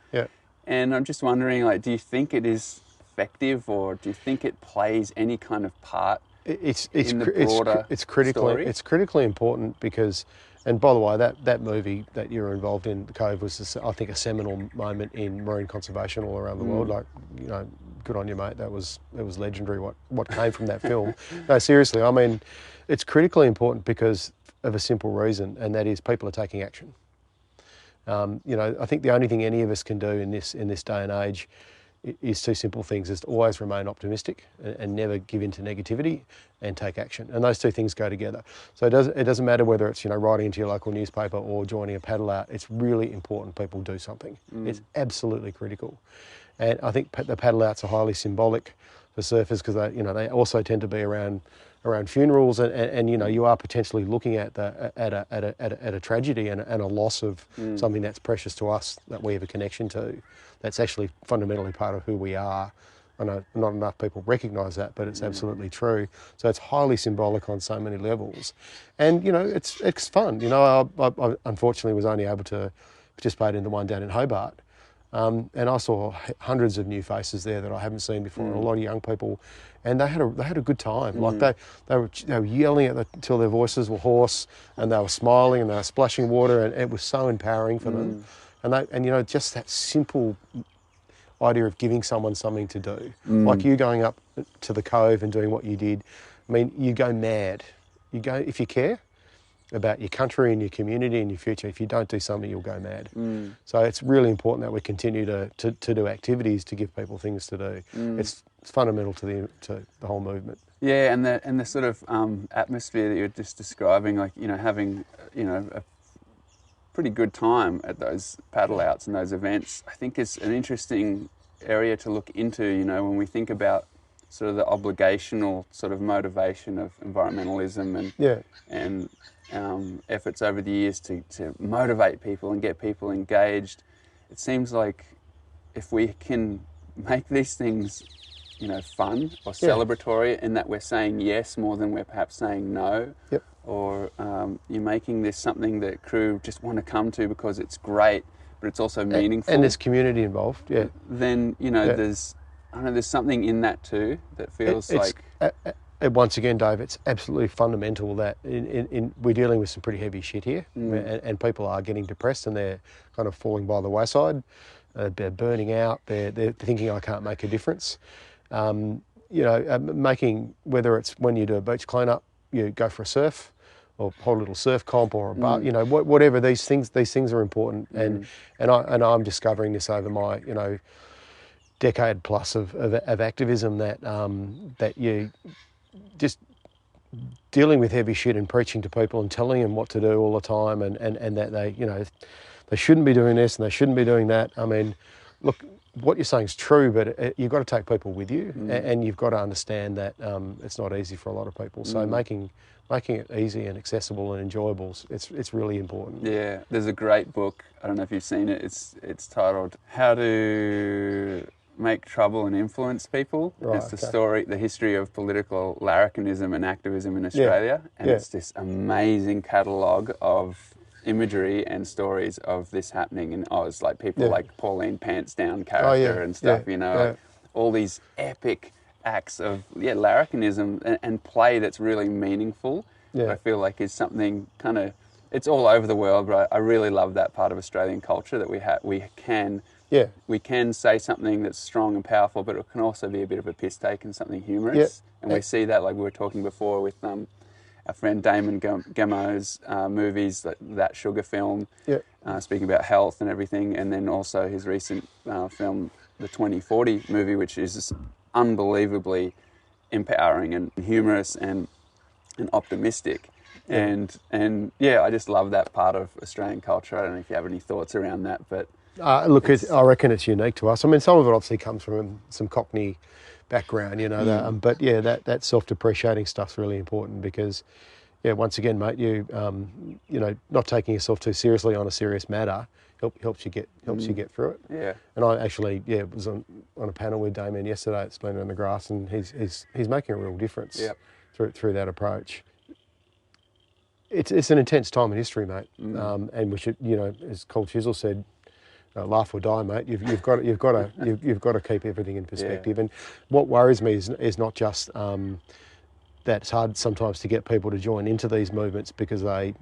And I'm just wondering, like, do you think it is effective, or do you think it plays any kind of part in the broader story? It's critically important because, and by the way, that movie that you're involved in, The Cove, was, I think, a seminal moment in marine conservation all around the world. Like, good on you, mate. It was legendary what came from that film. No, seriously, I mean, it's critically important because of a simple reason, and that is people are taking action. I think the only thing any of us can do in this day and age is two simple things: is to always remain optimistic and never give in to negativity, and take action. And those two things go together. So it doesn't matter whether it's writing into your local newspaper or joining a paddle out. It's really important people do something. It's absolutely critical. And I think the paddle outs are highly symbolic for surfers because they also tend to be around funerals and you are potentially looking at a tragedy and a loss of something that's precious to us, that we have a connection to, that's actually fundamentally part of who we are. I know not enough people recognise that, but it's absolutely true. So it's highly symbolic on so many levels, and it's fun. I unfortunately was only able to participate in the one down in Hobart. And I saw hundreds of new faces there that I haven't seen before, and a lot of young people, and they had a good time. Like they were yelling until their voices were hoarse, and they were smiling and they were splashing water, and it was so empowering for them. And just that simple idea of giving someone something to do, like you going up to the Cove and doing what you did. I mean, you go mad. You go, if you care about your country and your community and your future, if you don't do something, you'll go mad. So it's really important that we continue to do activities to give people things to do. It's fundamental to the whole movement. Yeah, and the sort of atmosphere that you're just describing, like having a pretty good time at those paddle outs and those events, I think is an interesting area to look into. When we think about sort of the obligational sort of motivation of environmentalism and efforts over the years to motivate people and get people engaged, it seems like if we can make these things, fun or celebratory, in that we're saying yes more than we're perhaps saying no, or you're making this something that crew just want to come to because it's great, but but it's also meaningful. And there's community involved, yeah. Then, you know, there's something in that too that feels once again, Dave, it's absolutely fundamental that we're dealing with some pretty heavy shit here, and people are getting depressed and they're kind of falling by the wayside. They're burning out. They're thinking, I can't make a difference. Making, whether it's when you do a beach cleanup, you go for a surf, or hold a little surf comp, or a bar, whatever. These things are important, and I'm discovering this over my decade plus of activism that you just dealing with heavy shit and preaching to people and telling them what to do all the time, and that they shouldn't be doing this and they shouldn't be doing that. I mean, look, what you're saying is true, but you've got to take people with you, and you've got to understand that it's not easy for a lot of people. So making it easy and accessible and enjoyable, it's really important. Yeah, there's a great book. I don't know if you've seen it. It's titled "How to Make Trouble and Influence People." Right, it's the history of political larrikinism and activism in Australia, and it's this amazing catalogue of imagery and stories of this happening. And I was like, people like Pauline Pants Down character and stuff, like all these epic acts of larrikinism and play that's really meaningful. I feel like is something kind of, it's all over the world, but I really love that part of Australian culture that we can say something that's strong and powerful, but it can also be a bit of a piss take and something humorous. And we see that, like we were talking before with our friend Damon Gameau's movies, like that Sugar film, speaking about health and everything, and then also his recent film, the 2040 movie, which is just unbelievably empowering and humorous and optimistic. And I just love that part of Australian culture. I don't know if you have any thoughts around that, but look, I reckon it's unique to us. I mean, some of it obviously comes from some Cockney background, but that self-depreciating stuff's really important because, once again, mate, not taking yourself too seriously on a serious matter helps you get through it. Yeah. And I actually was on a panel with Damien yesterday at Splendid on the Grass, and he's making a real difference through that approach. It's an intense time in history, mate, and we should, as Cole Chisel said, laugh or die, mate. You've got to keep everything in perspective. And what worries me is not just that it's hard sometimes to get people to join into these movements because they're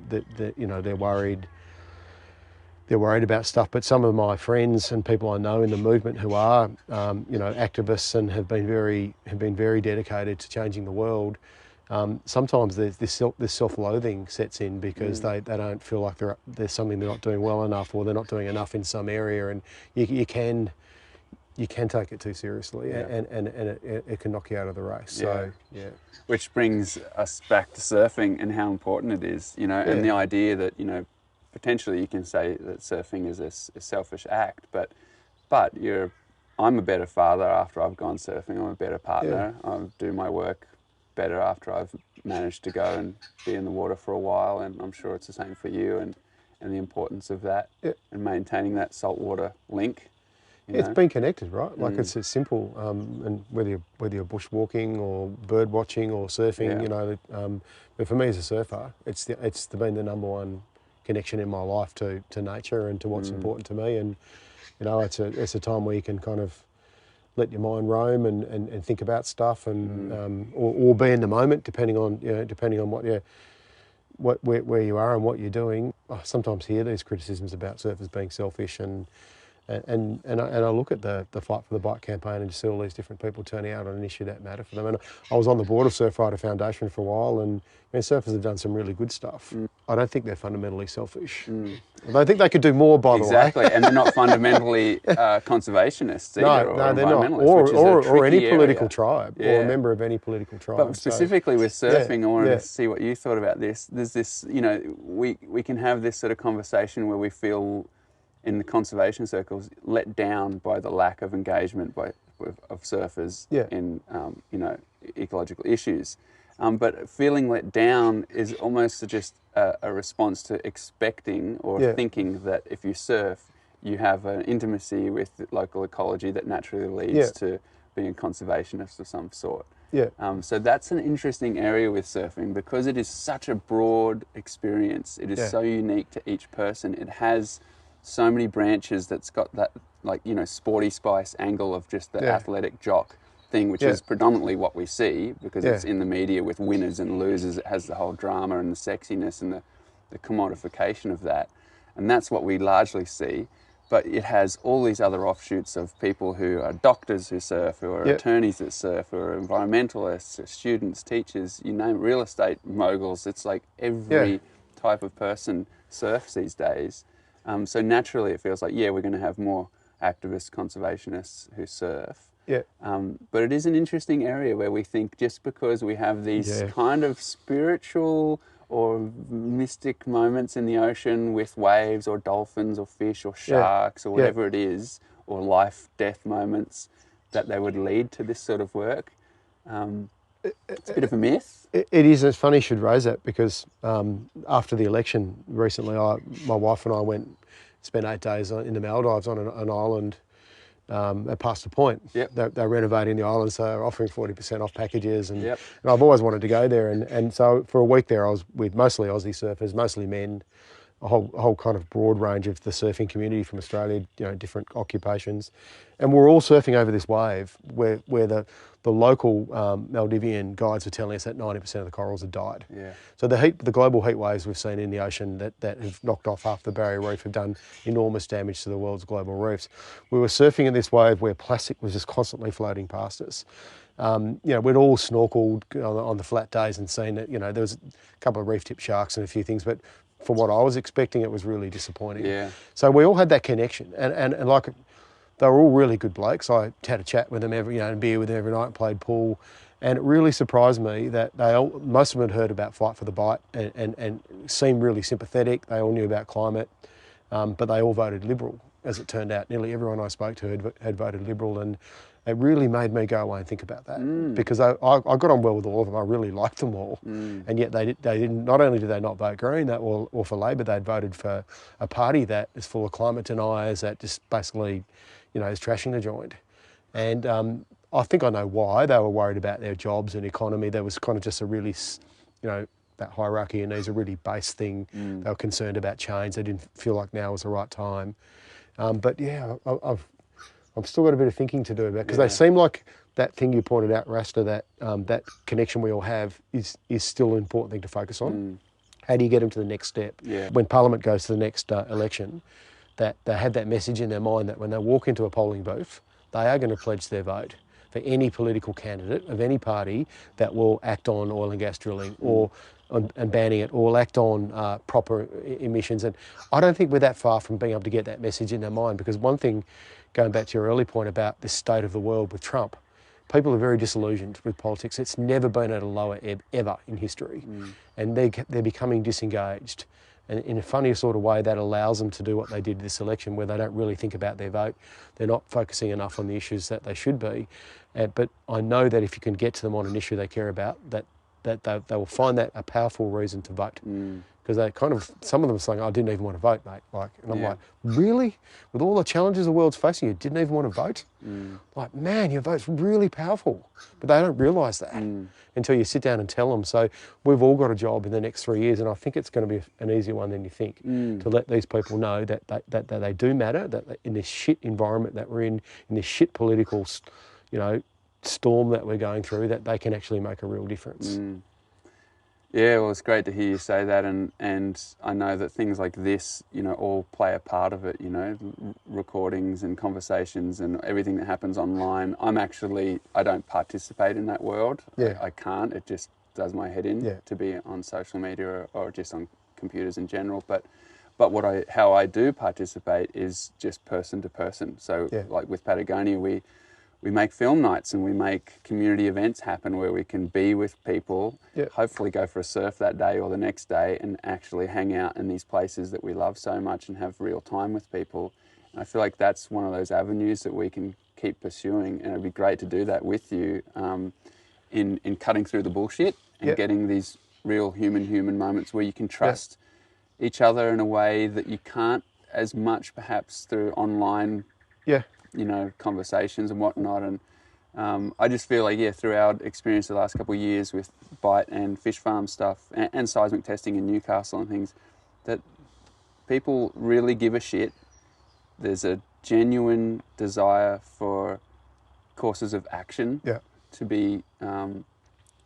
worried. They're worried about stuff. But some of my friends and people I know in the movement who are activists and have been very dedicated to changing the world. Sometimes this self-loathing sets in because they don't feel like there's something they're not doing well enough, or they're not doing enough in some area, and you can take it too seriously, and it can knock you out of the race. So which brings us back to surfing and how important it is, and the idea that potentially you can say that surfing is a selfish act, but I'm a better father after I've gone surfing. I'm a better partner. I do my work better after I've managed to go and be in the water for a while, and I'm sure it's the same for you, and the importance of that and maintaining that saltwater link. It's been connected, right? Like it's simple, and whether you're bushwalking or bird watching or surfing, but for me as a surfer, it's been the number one connection in my life to nature and to what's important to me, and it's a time where you can kind of let your mind roam and think about stuff, and or be in the moment, depending on where you are and what you're doing. I sometimes hear these criticisms about surfers being selfish, and I look at the Fight for the Bike campaign and just see all these different people turning out on an issue that matter for them. And I was on the board of Surf Rider Foundation for a while, and surfers have done some really good stuff. I don't think they're fundamentally selfish. I think they could do more, by the way. Exactly, and they're not fundamentally conservationists either, no, they're not. Or any political tribe, or a member of any political tribe. But specifically with surfing, I wanted to see what you thought about this. There's this, we can have this sort of conversation where we feel in the conservation circles let down by the lack of engagement of surfers in ecological issues. But feeling let down is almost just a response to expecting or thinking that if you surf, you have an intimacy with local ecology that naturally leads to being a conservationist of some sort. So that's an interesting area with surfing because it is such a broad experience. It is so unique to each person. It has so many branches that's got that, like, you know, sporty spice angle of just the athletic jock thing, which is predominantly what we see because it's in the media with winners and losers. It has the whole drama and the sexiness and the commodification of that. And that's what we largely see. But it has all these other offshoots of people who are doctors who surf, who are attorneys that surf, who are environmentalists, students, teachers, you name it, real estate moguls. It's like every type of person surfs these days. So naturally it feels like, we're going to have more activists, conservationists who surf. But it is an interesting area where we think just because we have these kind of spiritual or mystic moments in the ocean with waves or dolphins or fish or sharks or whatever it is, or life-death moments, that they would lead to this sort of work. It's a bit of a myth. It is. It's funny you should raise that because after the election recently, my wife and I spent 8 days in the Maldives on an island at Pastor Point. They're renovating the island, so they're offering 40% off packages. And I've always wanted to go there. And so for a week there, I was with mostly Aussie surfers, mostly men, a whole kind of broad range of the surfing community from Australia, you know, different occupations. And we're all surfing over this wave where the local Maldivian guides were telling us that 90% of the corals had died. So the global heat waves we've seen in the ocean that have knocked off half the barrier reef have done enormous damage to the world's global reefs. We were surfing in this wave where plastic was just constantly floating past us. You know, we'd all snorkeled on the flat days and seen that, you know, there was a couple of reef tip sharks and a few things, but for what I was expecting, it was really disappointing. So we all had that connection, and like, they were all really good blokes. I had a chat with them and beer with them every night, played pool, and it really surprised me that most of them had heard about Fight for the Bite and seemed really sympathetic. They all knew about climate, but they all voted Liberal, as it turned out. Nearly everyone I spoke to had voted Liberal, and it really made me go away and think about that because I got on well with all of them. I really liked them all, and yet they didn't. Not only did they not vote Green or for Labor, they'd voted for a party that is full of climate deniers, that just basically, you know, is trashing the joint. And I think I know why. They were worried about their jobs and economy. There was kind of just a really, you know, that hierarchy and these a really base thing. They were concerned about change. They didn't feel like now was the right time. But yeah, I've still got a bit of thinking to do about it because they seem like that thing you pointed out, Rasta, that connection we all have is still an important thing to focus on. How do you get them to the next step? When Parliament goes to the next election, that they have that message in their mind that when they walk into a polling booth, they are going to pledge their vote for any political candidate of any party that will act on oil and gas drilling and banning it, or will act on proper emissions. And I don't think we're that far from being able to get that message in their mind, because one thing, going back to your early point about this state of the world with Trump, people are very disillusioned with politics. It's never been at a lower ebb ever in history. And they're becoming disengaged. And in a funny sort of way, that allows them to do what they did this election, where they don't really think about their vote. They're not focusing enough on the issues that they should be. But I know that if you can get to them on an issue they care about, that they will find that a powerful reason to vote. Because they kind of, some of them are saying, I didn't even want to vote, mate. And I'm like, really? With all the challenges the world's facing, you didn't even want to vote? Like, man, your vote's really powerful. But they don't realise that until you sit down and tell them. So we've all got a job in the next 3 years, and I think it's going to be an easier one than you think, to let these people know that they do matter, that in this shit environment that we're in this shit political, you know, storm that we're going through, that they can actually make a real difference. Yeah, well, it's great to hear you say that, and I know that things like this, you know, all play a part of it, you know, recordings and conversations and everything that happens online. I don't participate in that world. I can't. It just does my head in to be on social media or just on computers in general. But how I do participate is just person to person. So like with Patagonia, we make film nights and we make community events happen where we can be with people, hopefully go for a surf that day or the next day, and actually hang out in these places that we love so much and have real time with people. And I feel like that's one of those avenues that we can keep pursuing, and it'd be great to do that with you in cutting through the bullshit and getting these real human moments where you can trust each other in a way that you can't as much perhaps through online you know, conversations and whatnot. And I just feel like, through our experience the last couple of years with bite and fish farm stuff and seismic testing in Newcastle and things, that people really give a shit there's a genuine desire for courses of action Yeah. to be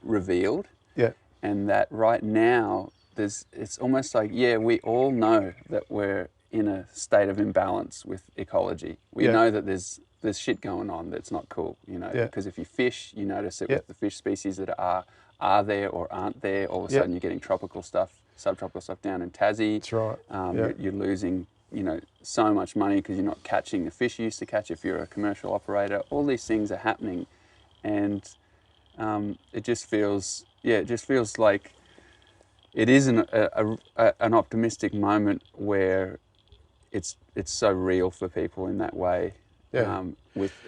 revealed, Yeah. and that right now it's almost like, yeah, we all know that we're in a state of imbalance with ecology. We Yeah. know that there's shit going on that's not cool, you know, Yeah. because if you fish, you notice it Yeah. with the fish species that are there or aren't there. All of a Yeah. sudden you're getting tropical stuff, subtropical stuff down in Tassie. That's right. You're losing, you know, so much money because you're not catching the fish you used to catch if you're a commercial operator. All these things are happening, and it just feels like it is an optimistic moment where it's so real for people in that way. Yeah.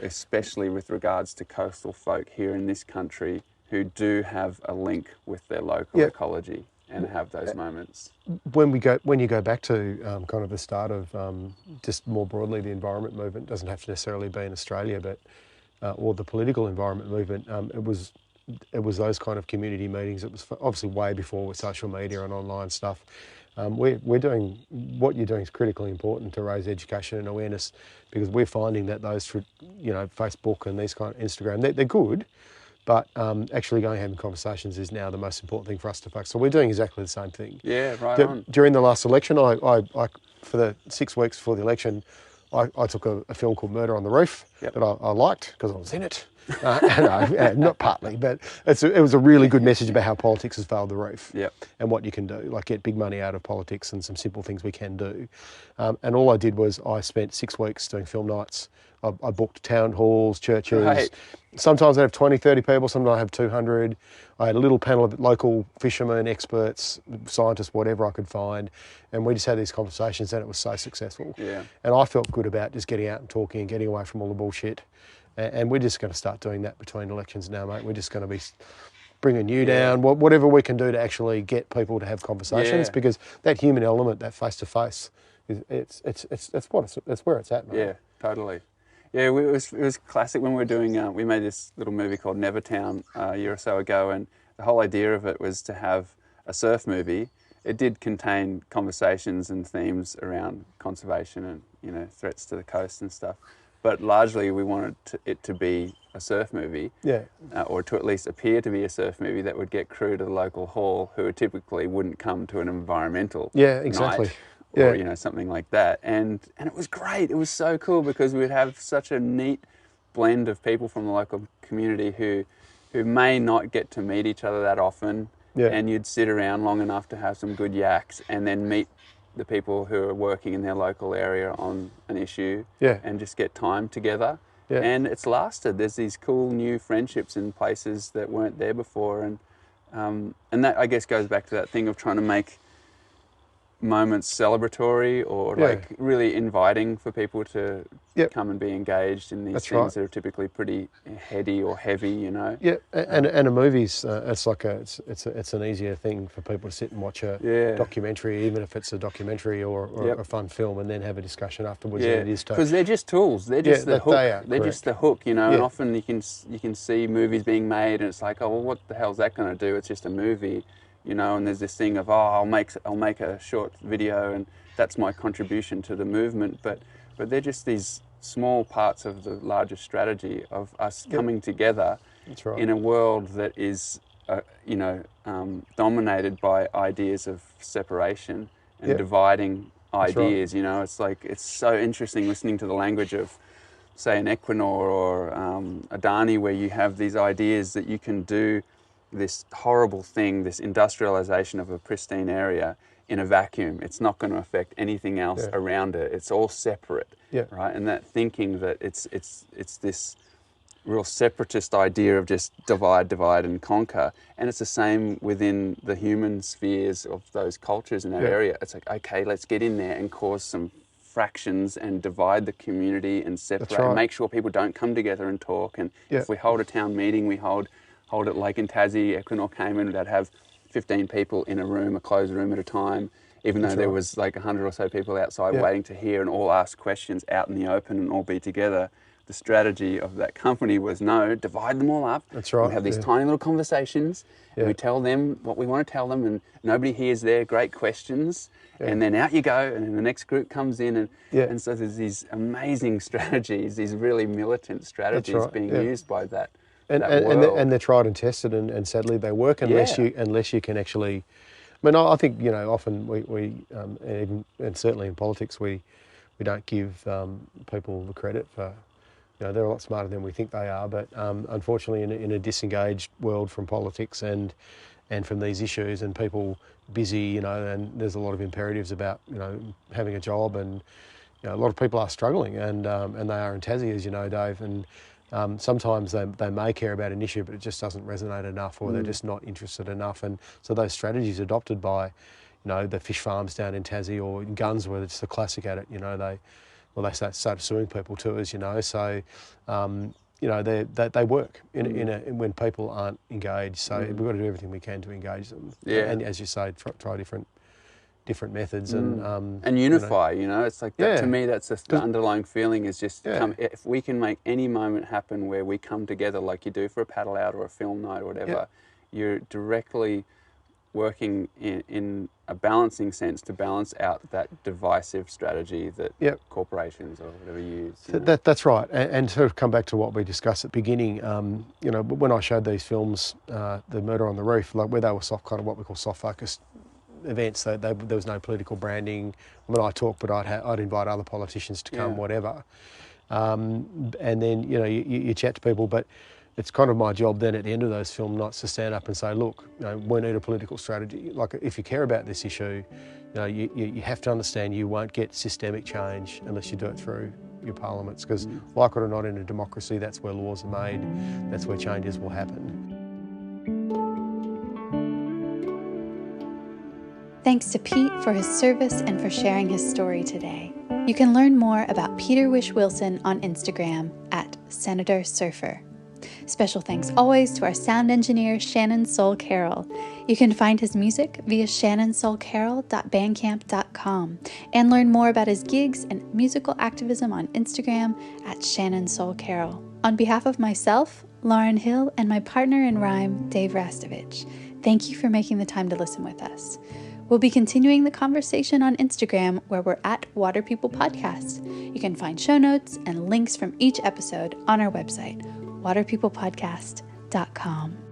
Especially with regards to coastal folk here in this country who do have a link with their local Yeah. ecology and have those moments. When you go back to kind of the start of just more broadly the environment movement, doesn't have to necessarily be in Australia, but or the political environment movement, it was those kind of community meetings. It was obviously way before with social media and online stuff. We're doing what you're doing is critically important to raise education and awareness, because we're finding that those, you know, Facebook and these kind of Instagram, they're good, but actually going and having conversations is now the most important thing for us to focus. So we're doing exactly the same thing. Yeah, right on. During the last election, I for the 6 weeks before the election, I took a film called Murder on the Reef Yep. that I liked because I was in it. No, not partly, but it was a really good message about how politics has failed the reef. Yep. And what you can do, like get big money out of politics and some simple things we can do. And all I did was I spent 6 weeks doing film nights. I booked town halls, churches. Right. Sometimes I have 20, 30 people, sometimes I have 200. I had a little panel of local fishermen, experts, scientists, whatever I could find. And we just had these conversations, and it was so successful. Yeah. And I felt good about just getting out and talking and getting away from all the bullshit. And we're just going to start doing that between elections now, mate. We're just going to be bringing you down, whatever we can do to actually get people to have conversations, Yeah. because that human element, that face-to-face, it's where it's at, mate. Yeah, totally. Yeah, it was classic when we were doing. We made this little movie called Nevertown a year or so ago, and the whole idea of it was to have a surf movie. It did contain conversations and themes around conservation and, you know, threats to the coast and stuff, but largely we wanted it to be a surf movie. Yeah. Or to at least appear to be a surf movie that would get crew to the local hall who typically wouldn't come to an environmental Yeah, exactly. night. Yeah. Or, you know, something like that. And it was great. It was so cool because we'd have such a neat blend of people from the local community who may not get to meet each other that often. Yeah. And you'd sit around long enough to have some good yaks and then meet the people who are working in their local area on an issue. Yeah. And just get time together. Yeah. And it's lasted. There's these cool new friendships in places that weren't there before. And that, I guess, goes back to that thing of trying to make moments celebratory or like really inviting for people to come and be engaged in these things that are typically pretty heady or heavy, you know. Yeah, and a movie's it's like it's an easier thing for people to sit and watch a documentary, even if it's a documentary or a fun film, and then have a discussion afterwards. Yeah, because they're just tools. They're just the hook. They're just the hook, you know. And often you can see movies being made, and it's like, oh, well, what the hell's that going to do? It's just a movie. You know, and there's this thing of, I'll make a short video and that's my contribution to the movement, but they're just these small parts of the larger strategy of us coming together in a world that is, dominated by ideas of separation and dividing ideas. You know, it's like, it's so interesting listening to the language of, say, an Equinor or Adani, where you have these ideas that you can do this horrible thing, this industrialization of a pristine area in a vacuum. It's not going to affect anything else around it. It's all separate, right? And that thinking that it's this real separatist idea of just divide and conquer. And it's the same within the human spheres of those cultures in that area. It's like, okay, let's get in there and cause some fractions and divide the community and separate, make sure people don't come together and talk. And if we hold a town meeting, we hold it like in Tassie. Equinor came in, they'd have 15 people in a room, a closed room at a time, even though there was like 100 or so people outside waiting to hear and all ask questions out in the open and all be together. the strategy of that company was, no, divide them all up. That's right. We have these yeah. tiny little conversations, and Yeah. we tell them what we want to tell them, and nobody hears their great questions. And then out you go, and then the next group comes in, and so there's these amazing strategies, these really militant strategies right, being yeah. used by that And world. and they're tried and tested, and sadly they work unless you can actually. I mean, I think often we and certainly in politics we don't give people the credit for. They're a lot smarter than we think they are, but unfortunately, in a disengaged world from politics and from these issues, and people busy, and there's a lot of imperatives about having a job, and a lot of people are struggling, and they are in Tassie, as you know, Dave, and sometimes they may care about an issue, but it just doesn't resonate enough, or they're just not interested enough, and so those strategies adopted by the fish farms down in Tassie, or in Guns, where it's the classic at it, they start suing people too, as you know. So, they work when people aren't engaged. So we've got to do everything we can to engage them. Yeah. And as you say, try different methods and unify. It's like that, to me. That's the underlying feeling is just if we can make any moment happen where we come together, like you do for a paddle out or a film night or whatever, you're directly working in a balancing sense to balance out that divisive strategy that corporations or whatever use. That's right, and to come back to what we discussed at the beginning, when I showed these films, The Murder on the Reef, like where they were what we call soft focused events, there was no political branding. I mean, I talk, but I'd invite other politicians to come, whatever, and then you chat to people, but it's kind of my job then at the end of those film nights to stand up and say, look, we need a political strategy. Like, if you care about this issue, you have to understand you won't get systemic change unless you do it through your parliaments, because like it or not, in a democracy, that's where laws are made, that's where changes will happen. Thanks to Pete for his service and for sharing his story today. You can learn more about Peter Whish-Wilson on Instagram at Senator Surfer. Special thanks always to our sound engineer, Shannon Soul Carroll. You can find his music via shannonsoulcarroll.bandcamp.com and learn more about his gigs and musical activism on Instagram at Shannon Soul Carroll. On behalf of myself, Lauren Hill, and my partner in rhyme, Dave Rastovich, thank you for making the time to listen with us. We'll be continuing the conversation on Instagram, where we're at Water People Podcast. You can find show notes and links from each episode on our website, waterpeoplepodcast.com.